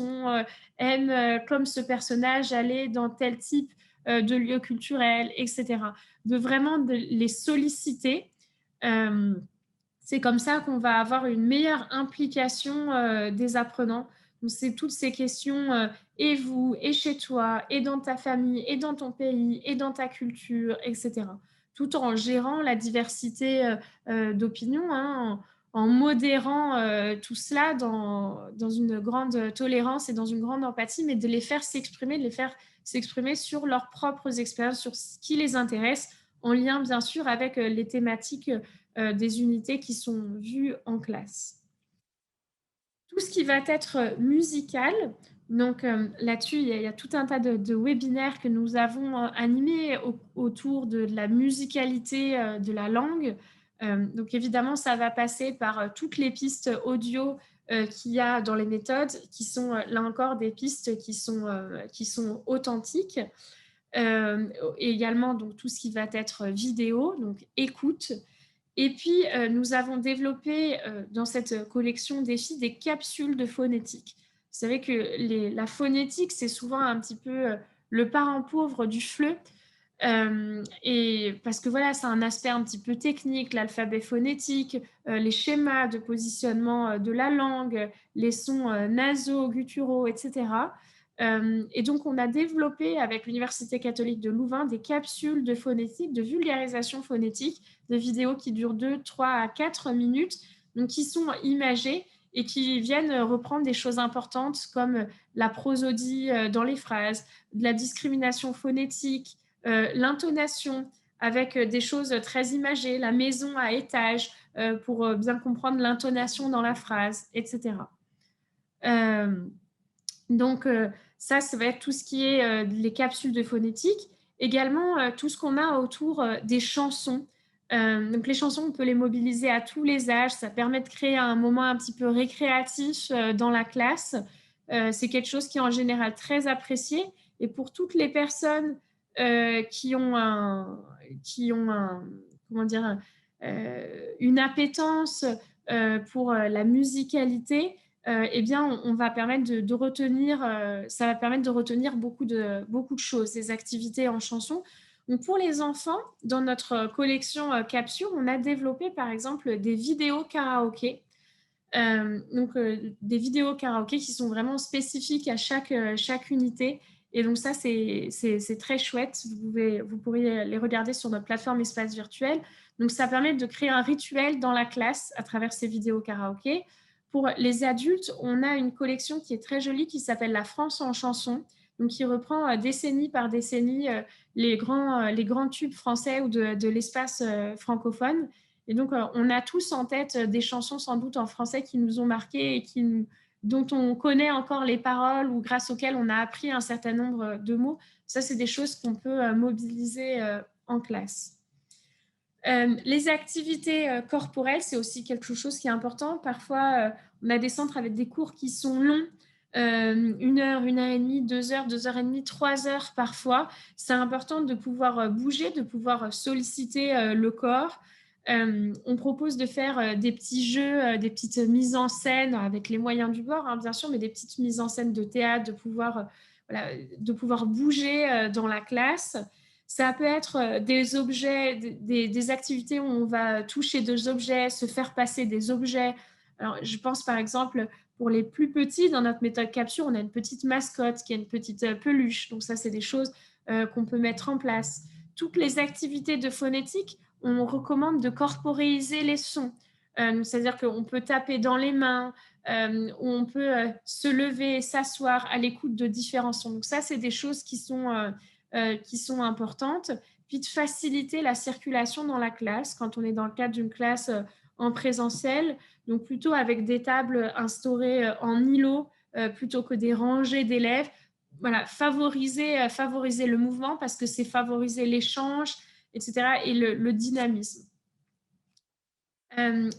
aiment, comme ce personnage, aller dans tel type de lieu culturel, etc. De vraiment les solliciter. C'est comme ça qu'on va avoir une meilleure implication des apprenants. Donc, c'est toutes ces questions, et vous, et chez toi, et dans ta famille, et dans ton pays, et dans ta culture, etc. Tout en gérant la diversité d'opinions, hein, en modérant tout cela dans une grande tolérance et dans une grande empathie, mais de les faire s'exprimer sur leurs propres expériences, sur ce qui les intéresse, en lien bien sûr avec les thématiques des unités qui sont vues en classe. Tout ce qui va être musical, donc là-dessus, il y a tout un tas de webinaires que nous avons animés autour de la musicalité de la langue. Donc évidemment, ça va passer par toutes les pistes audio qu'il y a dans les méthodes, qui sont là encore des pistes qui sont authentiques. Et également donc, tout ce qui va être vidéo, donc écoute. Et puis, nous avons développé dans cette collection Défi des capsules de phonétique. Vous savez que la phonétique, c'est souvent un petit peu le parent pauvre du FLE. Et parce que voilà, c'est un aspect un petit peu technique, l'alphabet phonétique, les schémas de positionnement de la langue, les sons nasaux, gutturaux, etc. Et donc, on a développé avec l'Université catholique de Louvain des capsules de phonétique, de vulgarisation phonétique, des vidéos qui durent 2, 3 à 4 minutes, donc qui sont imagées et qui viennent reprendre des choses importantes comme la prosodie dans les phrases, de la discrimination phonétique, l'intonation avec des choses très imagées, la maison à étage pour bien comprendre l'intonation dans la phrase, etc. Donc, ça va être tout ce qui est les capsules de phonétique. Également, tout ce qu'on a autour des chansons. Donc, les chansons, on peut les mobiliser à tous les âges. Ça permet de créer un moment un petit peu récréatif dans la classe. C'est quelque chose qui est en général très apprécié. Et pour toutes les personnes qui ont comment dire, une appétence pour la musicalité, eh bien, on va permettre de retenir, ça va permettre de retenir beaucoup de choses, ces activités en chanson. Donc, pour les enfants, dans notre collection Capsule, on a développé par exemple des vidéos karaoké. Des vidéos karaoké qui sont vraiment spécifiques à chaque unité. Et donc ça, c'est très chouette. Vous pourriez les regarder sur notre plateforme Espace Virtuel. Donc ça permet de créer un rituel dans la classe à travers ces vidéos karaoké. Pour les adultes, on a une collection qui est très jolie qui s'appelle La France en chanson, donc qui reprend décennie par décennie les grands tubes français ou de l'espace francophone. Et donc, on a tous en tête des chansons sans doute en français qui nous ont marqués et dont on connaît encore les paroles ou grâce auxquelles on a appris un certain nombre de mots. Ça, c'est des choses qu'on peut mobiliser en classe. Les activités corporelles, c'est aussi quelque chose qui est important. Parfois, on a des centres avec des cours qui sont longs, 1 heure, 1 heure et demie, 2 heures, 2 heures et demie, 3 heures parfois. C'est important de pouvoir bouger, de pouvoir solliciter le corps. On propose de faire des petits jeux, des petites mises en scène avec les moyens du bord, hein, bien sûr, mais des petites mises en scène de théâtre, de pouvoir bouger dans la classe. Ça peut être des objets, des activités où on va toucher des objets, se faire passer des objets. Alors, je pense par exemple, pour les plus petits, dans notre méthode capture, on a une petite mascotte qui est une petite peluche. Donc ça, c'est des choses qu'on peut mettre en place. Toutes les activités de phonétique, on recommande de corporéiser les sons. C'est-à-dire qu'on peut taper dans les mains, on peut se lever, s'asseoir à l'écoute de différents sons. Donc ça, c'est des choses qui sont importantes. Puis de faciliter la circulation dans la classe quand on est dans le cadre d'une classe en présentiel, donc plutôt avec des tables instaurées en îlot plutôt que des rangées d'élèves. Voilà, favoriser le mouvement parce que c'est favoriser l'échange, etc. et le dynamisme.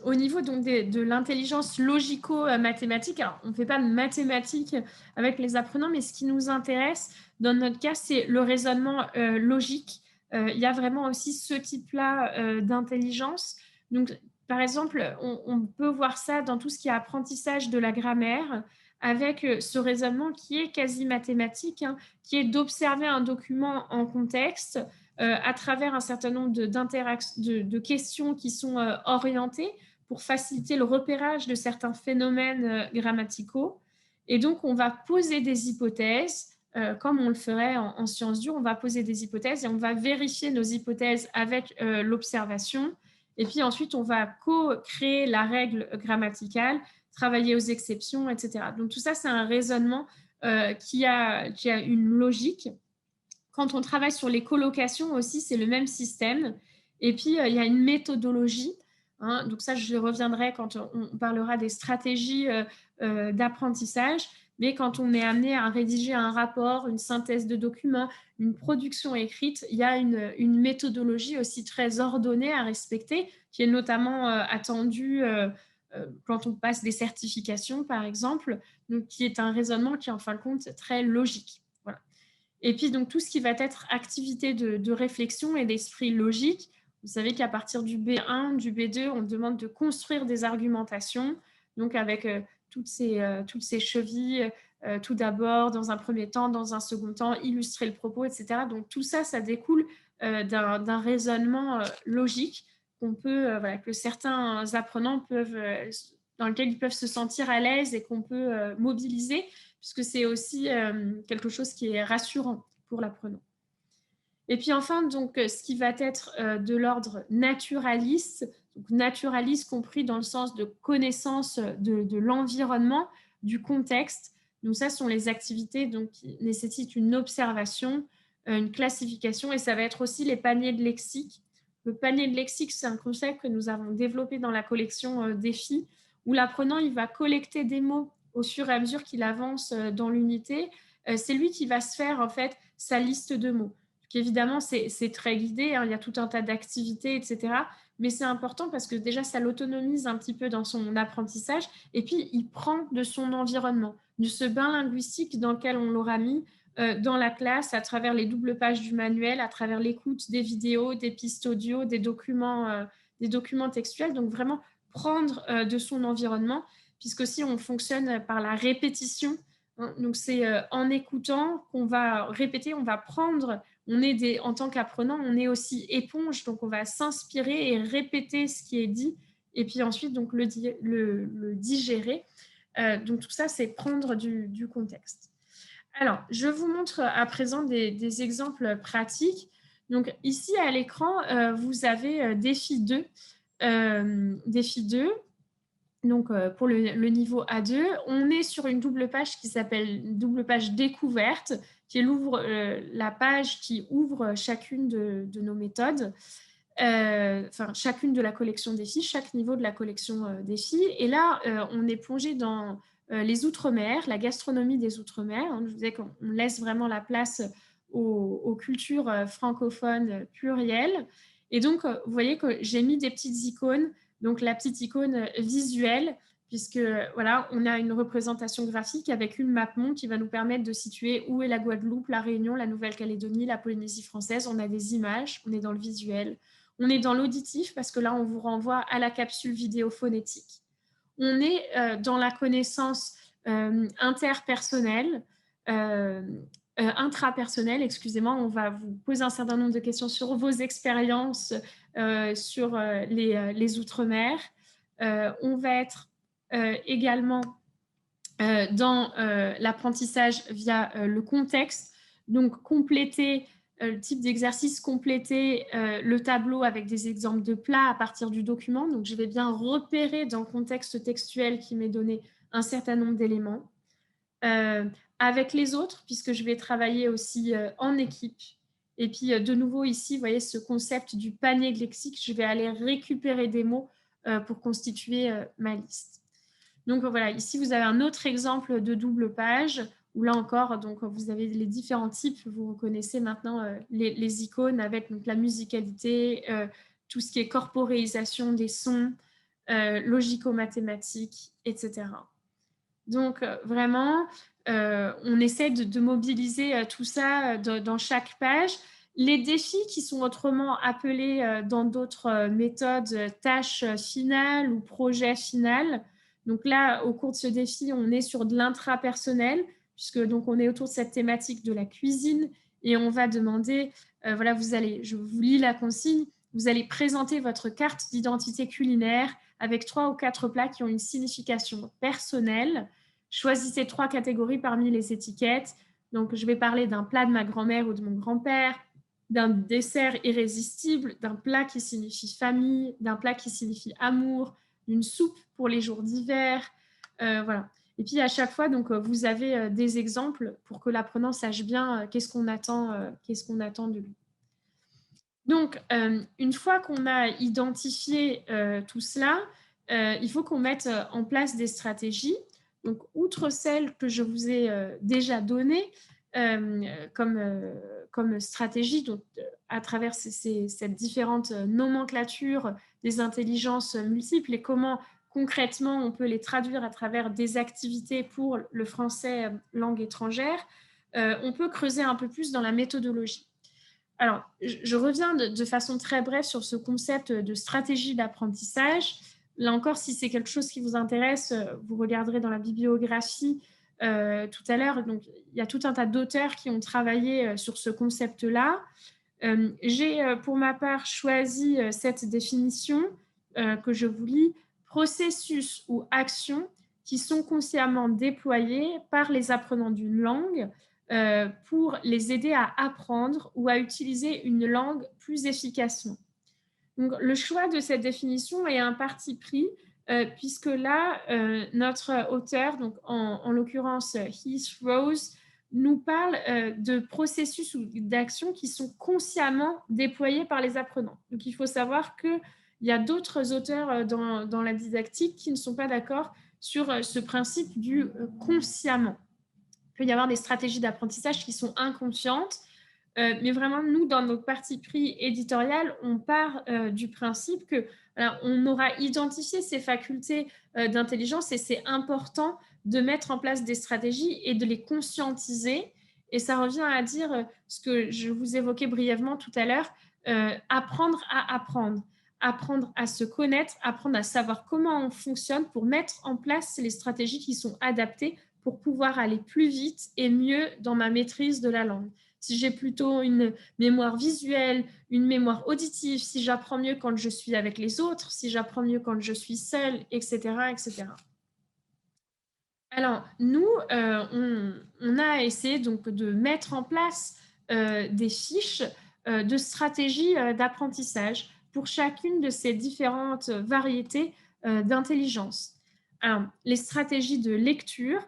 Au niveau donc de l'intelligence logico-mathématique, alors on ne fait pas de mathématiques avec les apprenants, mais ce qui nous intéresse dans notre cas, c'est le raisonnement logique. Il y a vraiment aussi ce type-là d'intelligence. Donc, par exemple, on peut voir ça dans tout ce qui est apprentissage de la grammaire, avec ce raisonnement qui est quasi mathématique, hein, qui est d'observer un document en contexte, à travers un certain nombre de questions qui sont orientées pour faciliter le repérage de certains phénomènes grammaticaux. Et donc, on va poser des hypothèses, comme on le ferait en sciences dures, on va poser des hypothèses et on va vérifier nos hypothèses avec l'observation. Et puis ensuite, on va co-créer la règle grammaticale, travailler aux exceptions, etc. Donc, tout ça, c'est un raisonnement qui a une logique. Quand on travaille sur les colocations aussi, c'est le même système. Et puis, il y a une méthodologie. Hein, donc ça, je reviendrai quand on parlera des stratégies d'apprentissage. Mais quand on est amené à rédiger un rapport, une synthèse de documents, une production écrite, il y a une méthodologie aussi très ordonnée à respecter, qui est notamment attendue quand on passe des certifications, par exemple, donc qui est un raisonnement qui, en fin de compte, est très logique. Voilà. Et puis, donc, tout ce qui va être activité de réflexion et d'esprit logique. Vous savez qu'à partir du B1, du B2, on demande de construire des argumentations, donc avec toutes ces chevilles tout d'abord, dans un premier temps, dans un second temps, illustrer le propos, etc. Donc tout ça, ça découle d'un raisonnement logique voilà, que certains apprenants dans lequel ils peuvent se sentir à l'aise et qu'on peut mobiliser, puisque c'est aussi quelque chose qui est rassurant pour l'apprenant. Et puis enfin, donc, ce qui va être de l'ordre naturaliste, donc naturaliste compris dans le sens de connaissance de l'environnement, du contexte. Donc ça sont les activités donc, qui nécessitent une observation, une classification, et ça va être aussi les paniers de lexique. Le panier de lexique, c'est un concept que nous avons développé dans la collection Défi, où l'apprenant il va collecter des mots au fur et à mesure qu'il avance dans l'unité. C'est lui qui va se faire en fait sa liste de mots. Évidemment, c'est très guidé, hein, il y a tout un tas d'activités, etc. Mais c'est important parce que déjà, ça l'autonomise un petit peu dans son apprentissage. Et puis, il prend de son environnement, de ce bain linguistique dans lequel on l'aura mis dans la classe à travers les doubles pages du manuel, à travers l'écoute des vidéos, des pistes audio, des documents textuels. Donc, vraiment prendre de son environnement, puisque si on fonctionne par la répétition, hein, donc c'est en écoutant qu'on va répéter, on va prendre. En tant qu'apprenant, on est aussi éponge, donc on va s'inspirer et répéter ce qui est dit, et puis ensuite donc le digérer. Donc tout ça, c'est prendre du contexte. Alors, je vous montre à présent des exemples pratiques. Donc ici à l'écran, vous avez défi 2. Défi 2. Donc, pour le niveau A2, on est sur une double page qui s'appelle double page découverte, qui est la page qui ouvre chacune de nos méthodes, enfin chacune de la collection défis, chaque niveau de la collection défis. Et là, on est plongé dans les Outre-mer, la gastronomie des Outre-mer. Je vous disais qu'on laisse vraiment la place aux cultures francophones plurielles. Et donc, vous voyez que j'ai mis des petites icônes. Donc, la petite icône visuelle, puisque voilà, on a une représentation graphique avec une map monde qui va nous permettre de situer où est la Guadeloupe, la Réunion, la Nouvelle-Calédonie, la Polynésie française. On a des images, on est dans le visuel. On est dans l'auditif, parce que là, on vous renvoie à la capsule vidéo phonétique. On est dans la connaissance interpersonnelle, intrapersonnelle, excusez-moi. On va vous poser un certain nombre de questions sur vos expériences sur les Outre-mer. On va être également dans l'apprentissage via le contexte, donc compléter le type d'exercice, compléter le tableau avec des exemples de plats à partir du document. Donc, je vais bien repérer dans le contexte textuel qui m'est donné un certain nombre d'éléments. Avec les autres, puisque je vais travailler aussi en équipe. Et puis, de nouveau, ici, vous voyez ce concept du panier lexique. Je vais aller récupérer des mots pour constituer ma liste. Donc, voilà, ici, vous avez un autre exemple de double page où là encore, donc, vous avez les différents types. Vous reconnaissez maintenant les icônes avec donc, la musicalité, tout ce qui est corporéisation des sons, logico-mathématiques, etc. Donc, vraiment, on essaie de mobiliser tout ça dans chaque page. Les défis qui sont autrement appelés dans d'autres méthodes tâches finales ou projets final. Donc là, au cours de ce défi, on est sur de l'intrapersonnel, puisque donc on est autour de cette thématique de la cuisine et on va demander, voilà, je vous lis la consigne, vous allez présenter votre carte d'identité culinaire avec 3 ou 4 plats qui ont une signification personnelle. Choisissez 3 catégories parmi les étiquettes. Donc, je vais parler d'un plat de ma grand-mère ou de mon grand-père, d'un dessert irrésistible, d'un plat qui signifie famille, d'un plat qui signifie amour, d'une soupe pour les jours d'hiver. Voilà. Et puis, à chaque fois, donc, vous avez des exemples pour que l'apprenant sache bien qu'est-ce qu'on attend de lui. Donc, une fois qu'on a identifié tout cela, il faut qu'on mette en place des stratégies. Donc, outre celles que je vous ai déjà données comme stratégie, donc, à travers cette différente nomenclature des intelligences multiples et comment concrètement on peut les traduire à travers des activités pour le français langue étrangère, on peut creuser un peu plus dans la méthodologie. Alors, je reviens de façon très brève sur ce concept de stratégie d'apprentissage. Là encore, si c'est quelque chose qui vous intéresse, vous regarderez dans la bibliographie tout à l'heure. Donc, il y a tout un tas d'auteurs qui ont travaillé sur ce concept-là. J'ai, pour ma part, choisi cette définition que je vous lis: processus ou actions qui sont consciemment déployés par les apprenants d'une langue pour les aider à apprendre ou à utiliser une langue plus efficacement. Donc, le choix de cette définition est un parti pris, puisque là, notre auteur, donc en l'occurrence Heath Rose, nous parle de processus ou d'actions qui sont consciemment déployés par les apprenants. Donc, il faut savoir qu'il y a d'autres auteurs dans la didactique qui ne sont pas d'accord sur ce principe du consciemment. Il peut y avoir des stratégies d'apprentissage qui sont inconscientes, mais vraiment, nous, dans notre parti pris éditorial, on part du principe que voilà, on aura identifié ces facultés d'intelligence et c'est important de mettre en place des stratégies et de les conscientiser. Et ça revient à dire ce que je vous évoquais brièvement tout à l'heure, apprendre à apprendre, apprendre à se connaître, apprendre à savoir comment on fonctionne pour mettre en place les stratégies qui sont adaptées pour pouvoir aller plus vite et mieux dans ma maîtrise de la langue. Si j'ai plutôt une mémoire visuelle, une mémoire auditive, si j'apprends mieux quand je suis avec les autres, si j'apprends mieux quand je suis seule, etc., etc. Alors, nous, on a essayé donc de mettre en place des fiches de stratégies d'apprentissage pour chacune de ces différentes variétés d'intelligence. Alors, les stratégies de lecture,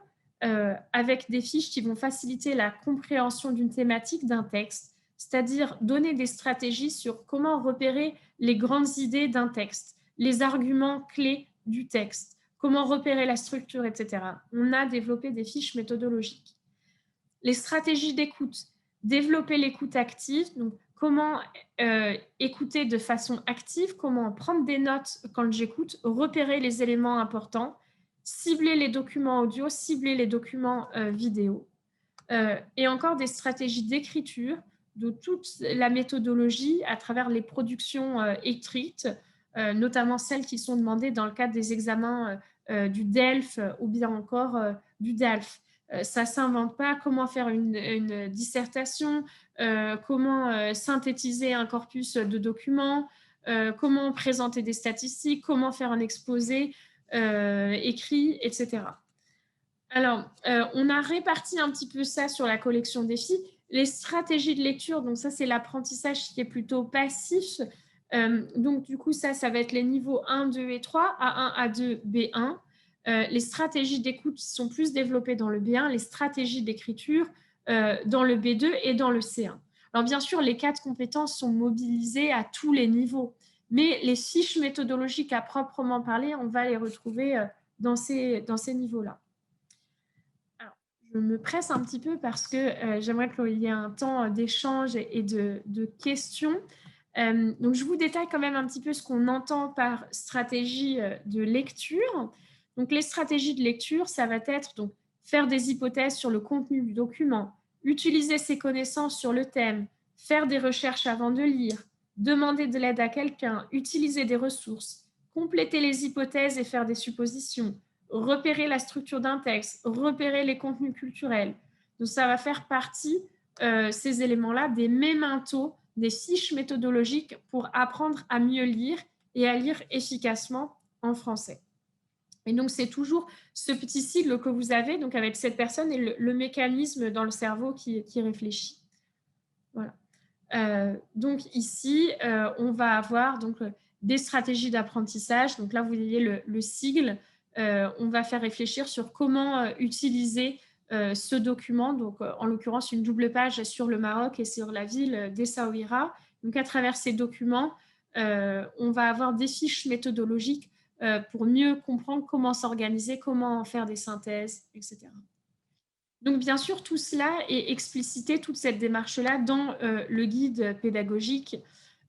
avec des fiches qui vont faciliter la compréhension d'une thématique, d'un texte, c'est-à-dire donner des stratégies sur comment repérer les grandes idées d'un texte, les arguments clés du texte, comment repérer la structure, etc. On a développé des fiches méthodologiques. Les stratégies d'écoute, développer l'écoute active, donc comment écouter de façon active, comment prendre des notes quand j'écoute, repérer les éléments importants, cibler les documents audio, cibler les documents vidéo. Et encore des stratégies d'écriture, de toute la méthodologie à travers les productions écrites, notamment celles qui sont demandées dans le cadre des examens du DELF ou bien encore du DALF. Ça ne s'invente pas. Comment faire une dissertation, comment synthétiser un corpus de documents, comment présenter des statistiques, comment faire un exposé écrit, etc. Alors, on a réparti un petit peu ça sur la collection défis. Les stratégies de lecture, donc ça, c'est l'apprentissage qui est plutôt passif. Donc, du coup, ça va être les niveaux 1, 2 et 3, A1, A2, B1. Les stratégies d'écoute sont plus développées dans le B1, les stratégies d'écriture dans le B2 et dans le C1. Alors, bien sûr, les 4 compétences sont mobilisées à tous les niveaux, mais les fiches méthodologiques à proprement parler, on va les retrouver dans ces niveaux-là. Je me presse un petit peu parce que j'aimerais qu'il y ait un temps d'échange et de questions. Donc, je vous détaille quand même un petit peu ce qu'on entend par stratégie de lecture. Donc, les stratégies de lecture, ça va être donc, faire des hypothèses sur le contenu du document, utiliser ses connaissances sur le thème, faire des recherches avant de lire, demander de l'aide à quelqu'un, utiliser des ressources, compléter les hypothèses et faire des suppositions, repérer la structure d'un texte, repérer les contenus culturels. Donc, ça va faire partie, ces éléments-là, des mémentos, des fiches méthodologiques pour apprendre à mieux lire et à lire efficacement en français. Et donc, c'est toujours ce petit sigle que vous avez donc avec cette personne et le mécanisme dans le cerveau qui réfléchit. Voilà. Donc, ici, on va avoir donc, des stratégies d'apprentissage. Donc là, vous voyez le sigle. On va faire réfléchir sur comment utiliser ce document, donc en l'occurrence une double page sur le Maroc et sur la ville d'Essaouira. Donc à travers ces documents, on va avoir des fiches méthodologiques pour mieux comprendre comment s'organiser, comment faire des synthèses, etc. Donc bien sûr, tout cela est explicité, toute cette démarche-là, dans le guide pédagogique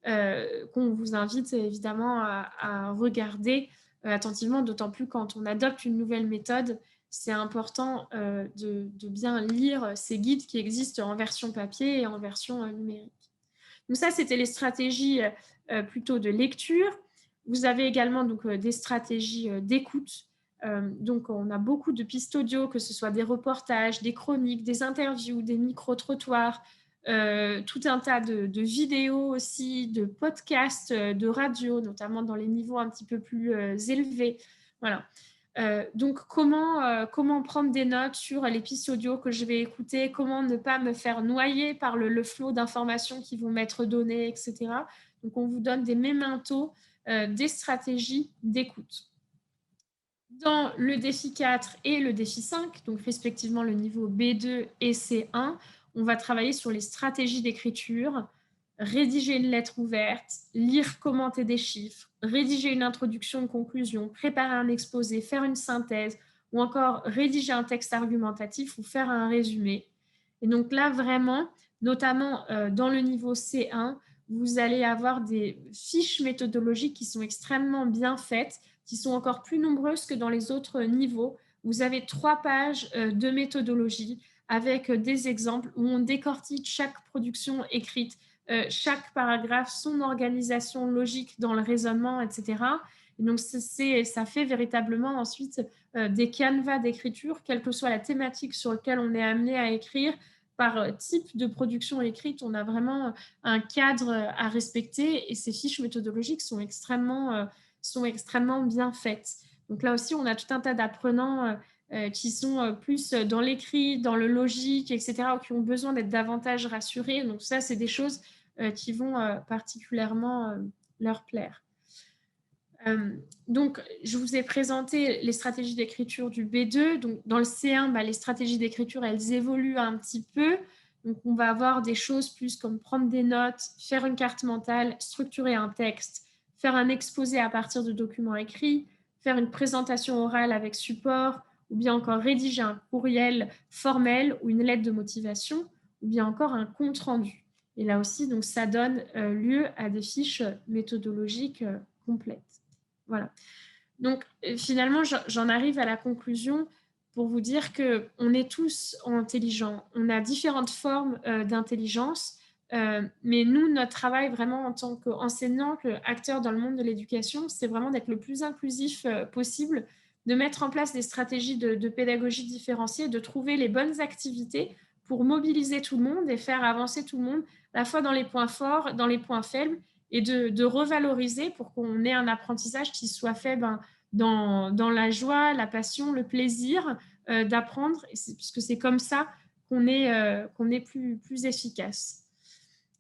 qu'on vous invite évidemment à regarder attentivement, d'autant plus quand on adopte une nouvelle méthode. C'est important de bien lire ces guides qui existent en version papier et en version numérique. Donc ça, c'était les stratégies plutôt de lecture. Vous avez également donc, des stratégies d'écoute Donc, on a beaucoup de pistes audio, que ce soit des reportages, des chroniques, des interviews, des micro-trottoirs, tout un tas de vidéos aussi, de podcasts, de radio, notamment dans les niveaux un petit peu plus élevés. Voilà. Donc, comment prendre des notes sur les pistes audio que je vais écouter, comment ne pas me faire noyer par le flot d'informations qui vont m'être données, etc. Donc, on vous donne des mémentos, des stratégies d'écoute. Dans le défi 4 et le défi 5, donc respectivement le niveau B2 et C1, on va travailler sur les stratégies d'écriture, rédiger une lettre ouverte, lire, commenter des chiffres, rédiger une introduction, une conclusion, préparer un exposé, faire une synthèse, ou encore rédiger un texte argumentatif ou faire un résumé. Et donc là, vraiment, notamment dans le niveau C1, vous allez avoir des fiches méthodologiques qui sont extrêmement bien faites, qui sont encore plus nombreuses que dans les autres niveaux. Vous avez 3 pages de méthodologie avec des exemples où on décortique chaque production écrite, chaque paragraphe, son organisation logique dans le raisonnement, etc. Et donc, ça fait véritablement ensuite des canevas d'écriture, quelle que soit la thématique sur laquelle on est amené à écrire. Par type de production écrite, on a vraiment un cadre à respecter et ces fiches méthodologiques sont extrêmement bien faites. Donc là aussi, on a tout un tas d'apprenants qui sont plus dans l'écrit, dans le logique, etc., ou qui ont besoin d'être davantage rassurés. Donc ça, c'est des choses qui vont particulièrement leur plaire. Donc, je vous ai présenté les stratégies d'écriture du B2. Donc, dans le C1, les stratégies d'écriture, elles évoluent un petit peu. Donc, on va avoir des choses plus comme prendre des notes, faire une carte mentale, structurer un texte, faire un exposé à partir de documents écrits, faire une présentation orale avec support, ou bien encore rédiger un courriel formel ou une lettre de motivation, ou bien encore un compte-rendu. Et là aussi, donc, ça donne lieu à des fiches méthodologiques complètes. Voilà. Donc, finalement, j'en arrive à la conclusion pour vous dire qu'on est tous intelligents. On a différentes formes d'intelligence, mais nous, notre travail vraiment en tant qu'enseignant, qu'acteur dans le monde de l'éducation, c'est vraiment d'être le plus inclusif possible, de mettre en place des stratégies de pédagogie différenciée, de trouver les bonnes activités pour mobiliser tout le monde et faire avancer tout le monde, à la fois dans les points forts, dans les points faibles, et de revaloriser pour qu'on ait un apprentissage qui soit fait dans la joie, la passion, le plaisir d'apprendre, puisque c'est comme ça qu'on est plus efficace.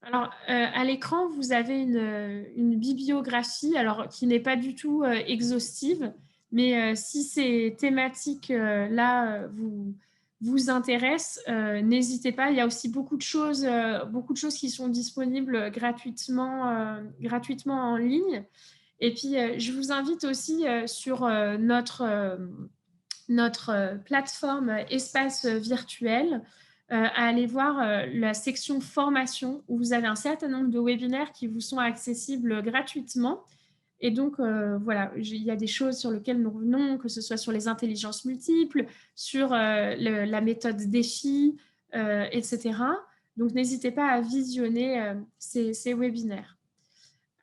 Alors, à l'écran, vous avez une bibliographie alors, qui n'est pas du tout exhaustive, mais si ces thématiques-là vous intéressent, n'hésitez pas. Il y a aussi beaucoup de choses qui sont disponibles gratuitement en ligne. Et puis, je vous invite aussi sur notre plateforme Espace Virtuel à aller voir la section formation où vous avez un certain nombre de webinaires qui vous sont accessibles gratuitement. Et donc, voilà, il y a des choses sur lesquelles nous revenons, que ce soit sur les intelligences multiples, sur la méthode défi, etc. Donc, n'hésitez pas à visionner ces webinaires.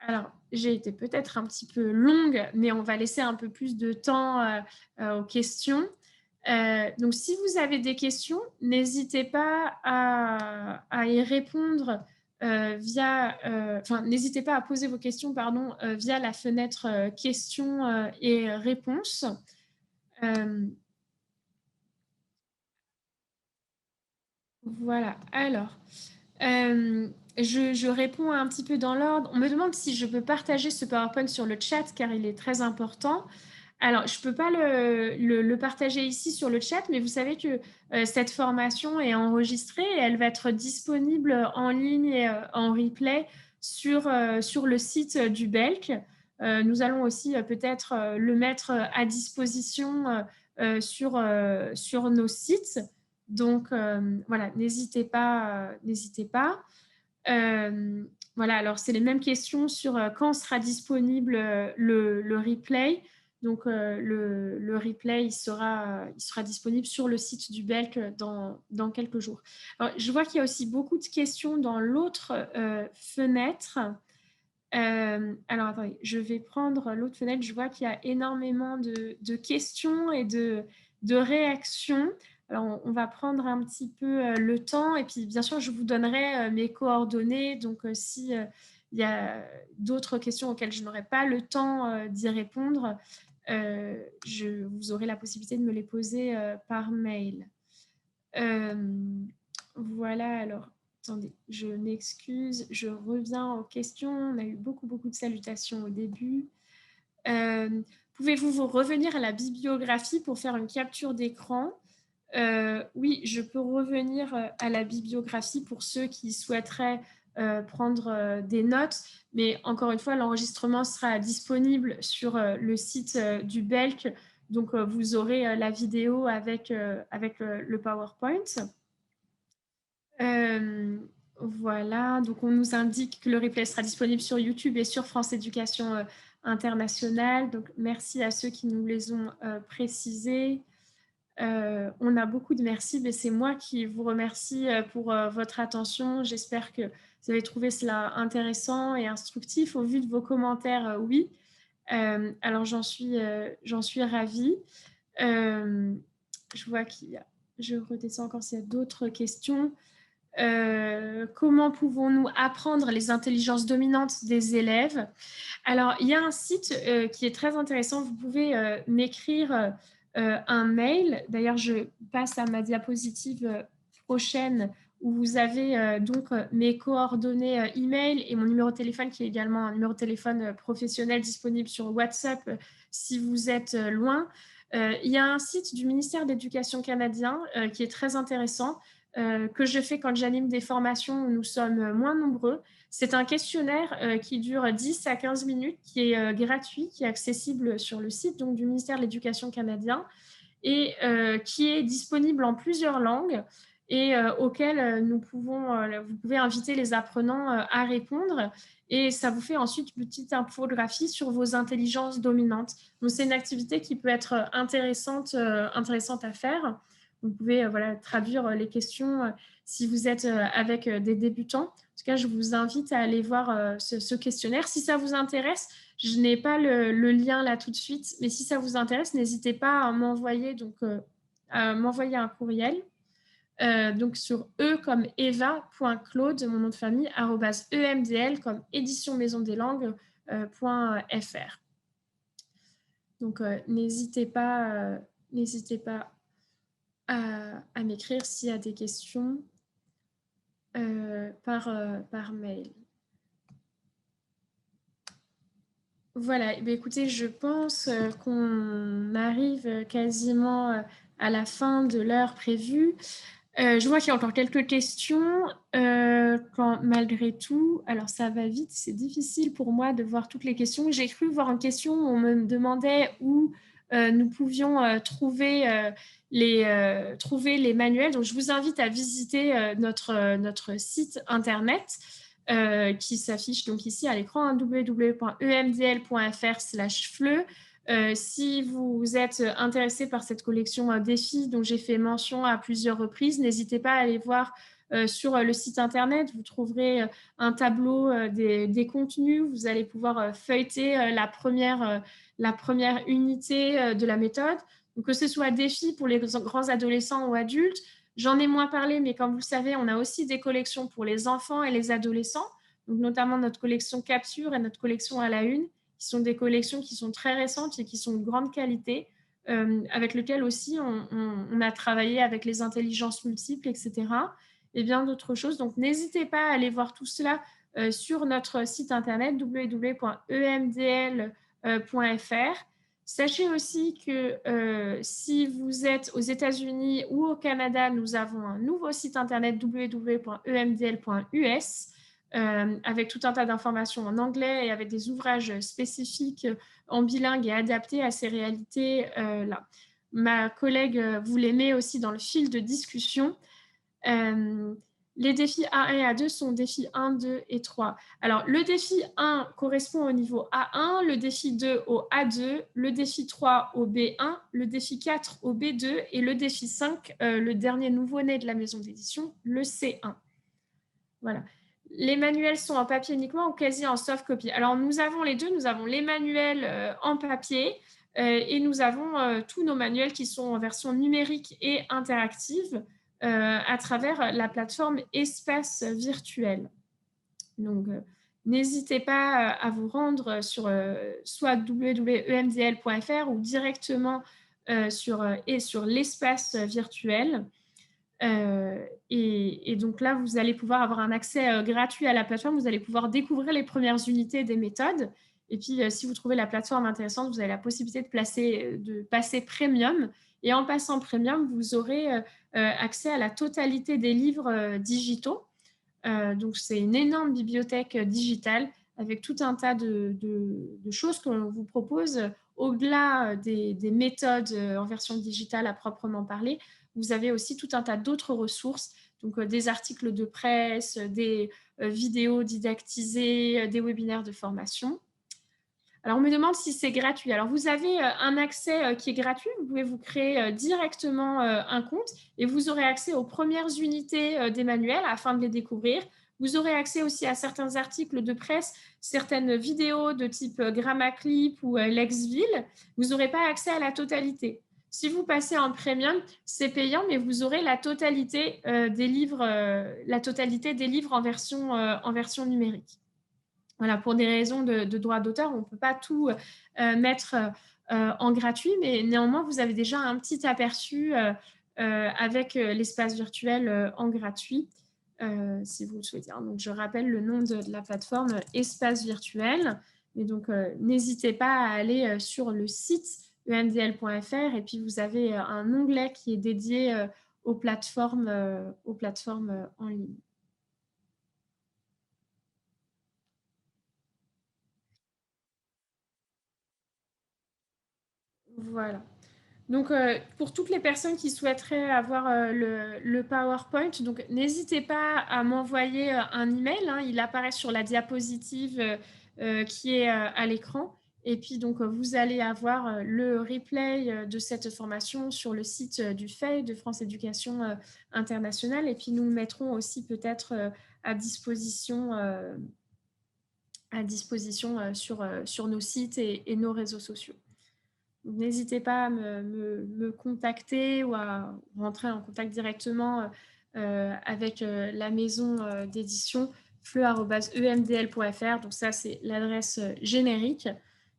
Alors, j'ai été peut-être un petit peu longue, mais on va laisser un peu plus de temps aux questions. Donc, si vous avez des questions, n'hésitez pas à y répondre n'hésitez pas à poser vos questions, via la fenêtre questions et réponses. Voilà. Alors, je réponds un petit peu dans l'ordre. On me demande si je peux partager ce PowerPoint sur le chat, car il est très important. Alors, je ne peux pas le partager ici sur le chat, mais vous savez que cette formation est enregistrée et elle va être disponible en ligne et en replay sur le site du BELC. Nous allons aussi peut-être le mettre à disposition sur nos sites. Donc, voilà, n'hésitez pas. Voilà, alors c'est les mêmes questions sur quand sera disponible le replay. Donc, le replay, il sera disponible sur le site du BELC dans quelques jours. Alors, je vois qu'il y a aussi beaucoup de questions dans l'autre fenêtre. Alors, attendez, je vais prendre l'autre fenêtre. Je vois qu'il y a énormément de questions et de réactions. Alors, on va prendre un petit peu le temps. Et puis, bien sûr, je vous donnerai mes coordonnées. Donc, si il y a d'autres questions auxquelles je n'aurai pas le temps d'y répondre, vous aurez la possibilité de me les poser par mail. Voilà, alors, attendez, je m'excuse, je reviens aux questions. On a eu beaucoup de salutations au début. Pouvez-vous revenir à la bibliographie pour faire une capture d'écran? Oui, je peux revenir à la bibliographie pour ceux qui souhaiteraient prendre des notes, mais encore une fois, l'enregistrement sera disponible sur le site du BELC, donc vous aurez la vidéo avec le PowerPoint. Voilà, donc on nous indique que le replay sera disponible sur YouTube et sur France Éducation Internationale. Donc merci à ceux qui nous les ont précisés. On a beaucoup de merci, mais c'est moi qui vous remercie pour votre attention. J'espère que vous avez trouvé cela intéressant et instructif. Au vu de vos commentaires, oui. Alors j'en suis ravie. Je vois qu'il y a... Je redescends encore s'il y a d'autres questions. Comment pouvons-nous apprendre les intelligences dominantes des élèves? Alors, il y a un site qui est très intéressant. Vous pouvez m'écrire un mail. D'ailleurs, je passe à ma diapositive prochaine où vous avez donc mes coordonnées email et mon numéro de téléphone qui est également un numéro de téléphone professionnel disponible sur WhatsApp si vous êtes loin. Il y a un site du ministère de l'Éducation canadien qui est très intéressant que je fais quand j'anime des formations où nous sommes moins nombreux. C'est un questionnaire qui dure 10 à 15 minutes, qui est gratuit, qui est accessible sur le site donc, du ministère de l'Éducation canadien et qui est disponible en plusieurs langues et auquel vous pouvez inviter les apprenants à répondre. Et ça vous fait ensuite une petite infographie sur vos intelligences dominantes. Donc, c'est une activité qui peut être intéressante à faire. Vous pouvez traduire les questions si vous êtes avec des débutants. En tout cas, je vous invite à aller voir ce questionnaire. Si ça vous intéresse, je n'ai pas le lien là tout de suite, mais si ça vous intéresse, n'hésitez pas à m'envoyer un courriel. Donc sur e comme eva.claude, mon nom de famille, @emdl comme édition maison des langues.fr. Donc n'hésitez pas à m'écrire s'il y a des questions par mail. Voilà, écoutez, je pense qu'on arrive quasiment à la fin de l'heure prévue. Je vois qu'il y a encore quelques questions, malgré tout. Alors, ça va vite, c'est difficile pour moi de voir toutes les questions. J'ai cru voir une question où on me demandait où nous pouvions trouver les manuels. Donc, je vous invite à visiter notre site internet qui s'affiche donc ici à l'écran, hein, www.emdl.fr/FLE. Si vous êtes intéressé par cette collection défis dont j'ai fait mention à plusieurs reprises, n'hésitez pas à aller voir sur le site internet. Vous trouverez un tableau des contenus. Vous allez pouvoir feuilleter la première unité de la méthode. Donc, que ce soit défis pour les grands adolescents ou adultes. J'en ai moins parlé, mais comme vous le savez, on a aussi des collections pour les enfants et les adolescents, donc notamment notre collection Capture et notre collection À la Une, qui sont des collections qui sont très récentes et qui sont de grande qualité, avec lesquelles aussi on a travaillé avec les intelligences multiples, etc. et bien d'autres choses. Donc, n'hésitez pas à aller voir tout cela sur notre site internet www.emdl.fr. Sachez aussi que si vous êtes aux États-Unis ou au Canada, nous avons un nouveau site internet www.emdl.us avec tout un tas d'informations en anglais et avec des ouvrages spécifiques en bilingue et adaptés à ces réalités-là. Ma collègue vous les met aussi dans le fil de discussion. Les défis A1 et A2 sont défis 1, 2 et 3. Alors, le défi 1 correspond au niveau A1, le défi 2 au A2, le défi 3 au B1, le défi 4 au B2 et le défi 5, le dernier nouveau-né de la maison d'édition, le C1. Voilà. Les manuels sont en papier uniquement ou quasi en soft copy? Alors, nous avons les deux. Nous avons les manuels en papier et nous avons tous nos manuels qui sont en version numérique et interactive à travers la plateforme Espace Virtuel. Donc, n'hésitez pas à vous rendre sur soit www.emdl.fr ou directement sur l'espace virtuel. Et donc là, vous allez pouvoir avoir un accès gratuit à la plateforme. Vous allez pouvoir découvrir les premières unités des méthodes. Et puis, si vous trouvez la plateforme intéressante, vous avez la possibilité de passer premium. Et en passant premium, vous aurez accès à la totalité des livres digitaux. Donc, c'est une énorme bibliothèque digitale avec tout un tas de choses que l'on vous propose au-delà des méthodes en version digitale à proprement parler. Vous avez aussi tout un tas d'autres ressources, donc des articles de presse, des vidéos didactisées, des webinaires de formation. Alors, on me demande si c'est gratuit. Alors, vous avez un accès qui est gratuit. Vous pouvez vous créer directement un compte et vous aurez accès aux premières unités des manuels afin de les découvrir. Vous aurez accès aussi à certains articles de presse, certaines vidéos de type Grammaclip ou Lexville. Vous n'aurez pas accès à la totalité. Si vous passez en premium, c'est payant, mais vous aurez la totalité des livres en version numérique. Voilà, pour des raisons de droit d'auteur, on ne peut pas tout mettre en gratuit, mais néanmoins, vous avez déjà un petit aperçu avec l'espace virtuel en gratuit, si vous le souhaitez. Donc, je rappelle le nom de la plateforme Espace Virtuel. Et donc, n'hésitez pas à aller sur le site emdl.fr et puis vous avez un onglet qui est dédié aux plateformes en ligne. Voilà. Donc, pour toutes les personnes qui souhaiteraient avoir le PowerPoint, donc n'hésitez pas à m'envoyer un email. Hein, il apparaît sur la diapositive qui est à l'écran. Et puis, donc, vous allez avoir le replay de cette formation sur le site du FEI, de France Éducation Internationale. Et puis, nous le mettrons aussi peut-être à disposition, sur nos sites et nos réseaux sociaux. N'hésitez pas à me contacter ou à rentrer en contact directement avec la maison d'édition fleu@emdl.fr. Donc ça, c'est l'adresse générique.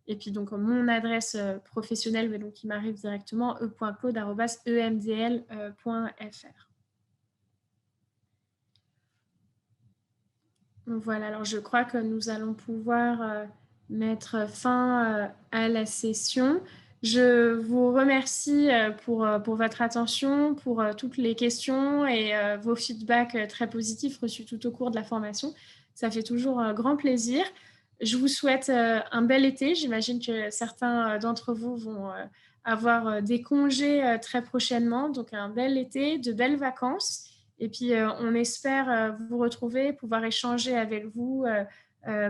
Et puis donc mon adresse professionnelle, mais donc qui m'arrive directement, e.claude@emdl.fr. Voilà, alors je crois que nous allons pouvoir mettre fin à la session. Je vous remercie pour votre attention, pour toutes les questions et vos feedbacks très positifs reçus tout au cours de la formation. Ça fait toujours grand plaisir. Je vous souhaite un bel été. J'imagine que certains d'entre vous vont avoir des congés très prochainement. Donc un bel été, de belles vacances. Et puis, on espère vous retrouver, pouvoir échanger avec vous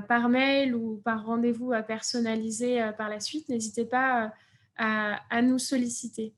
par mail ou par rendez-vous personnalisé par la suite. N'hésitez pas à nous solliciter.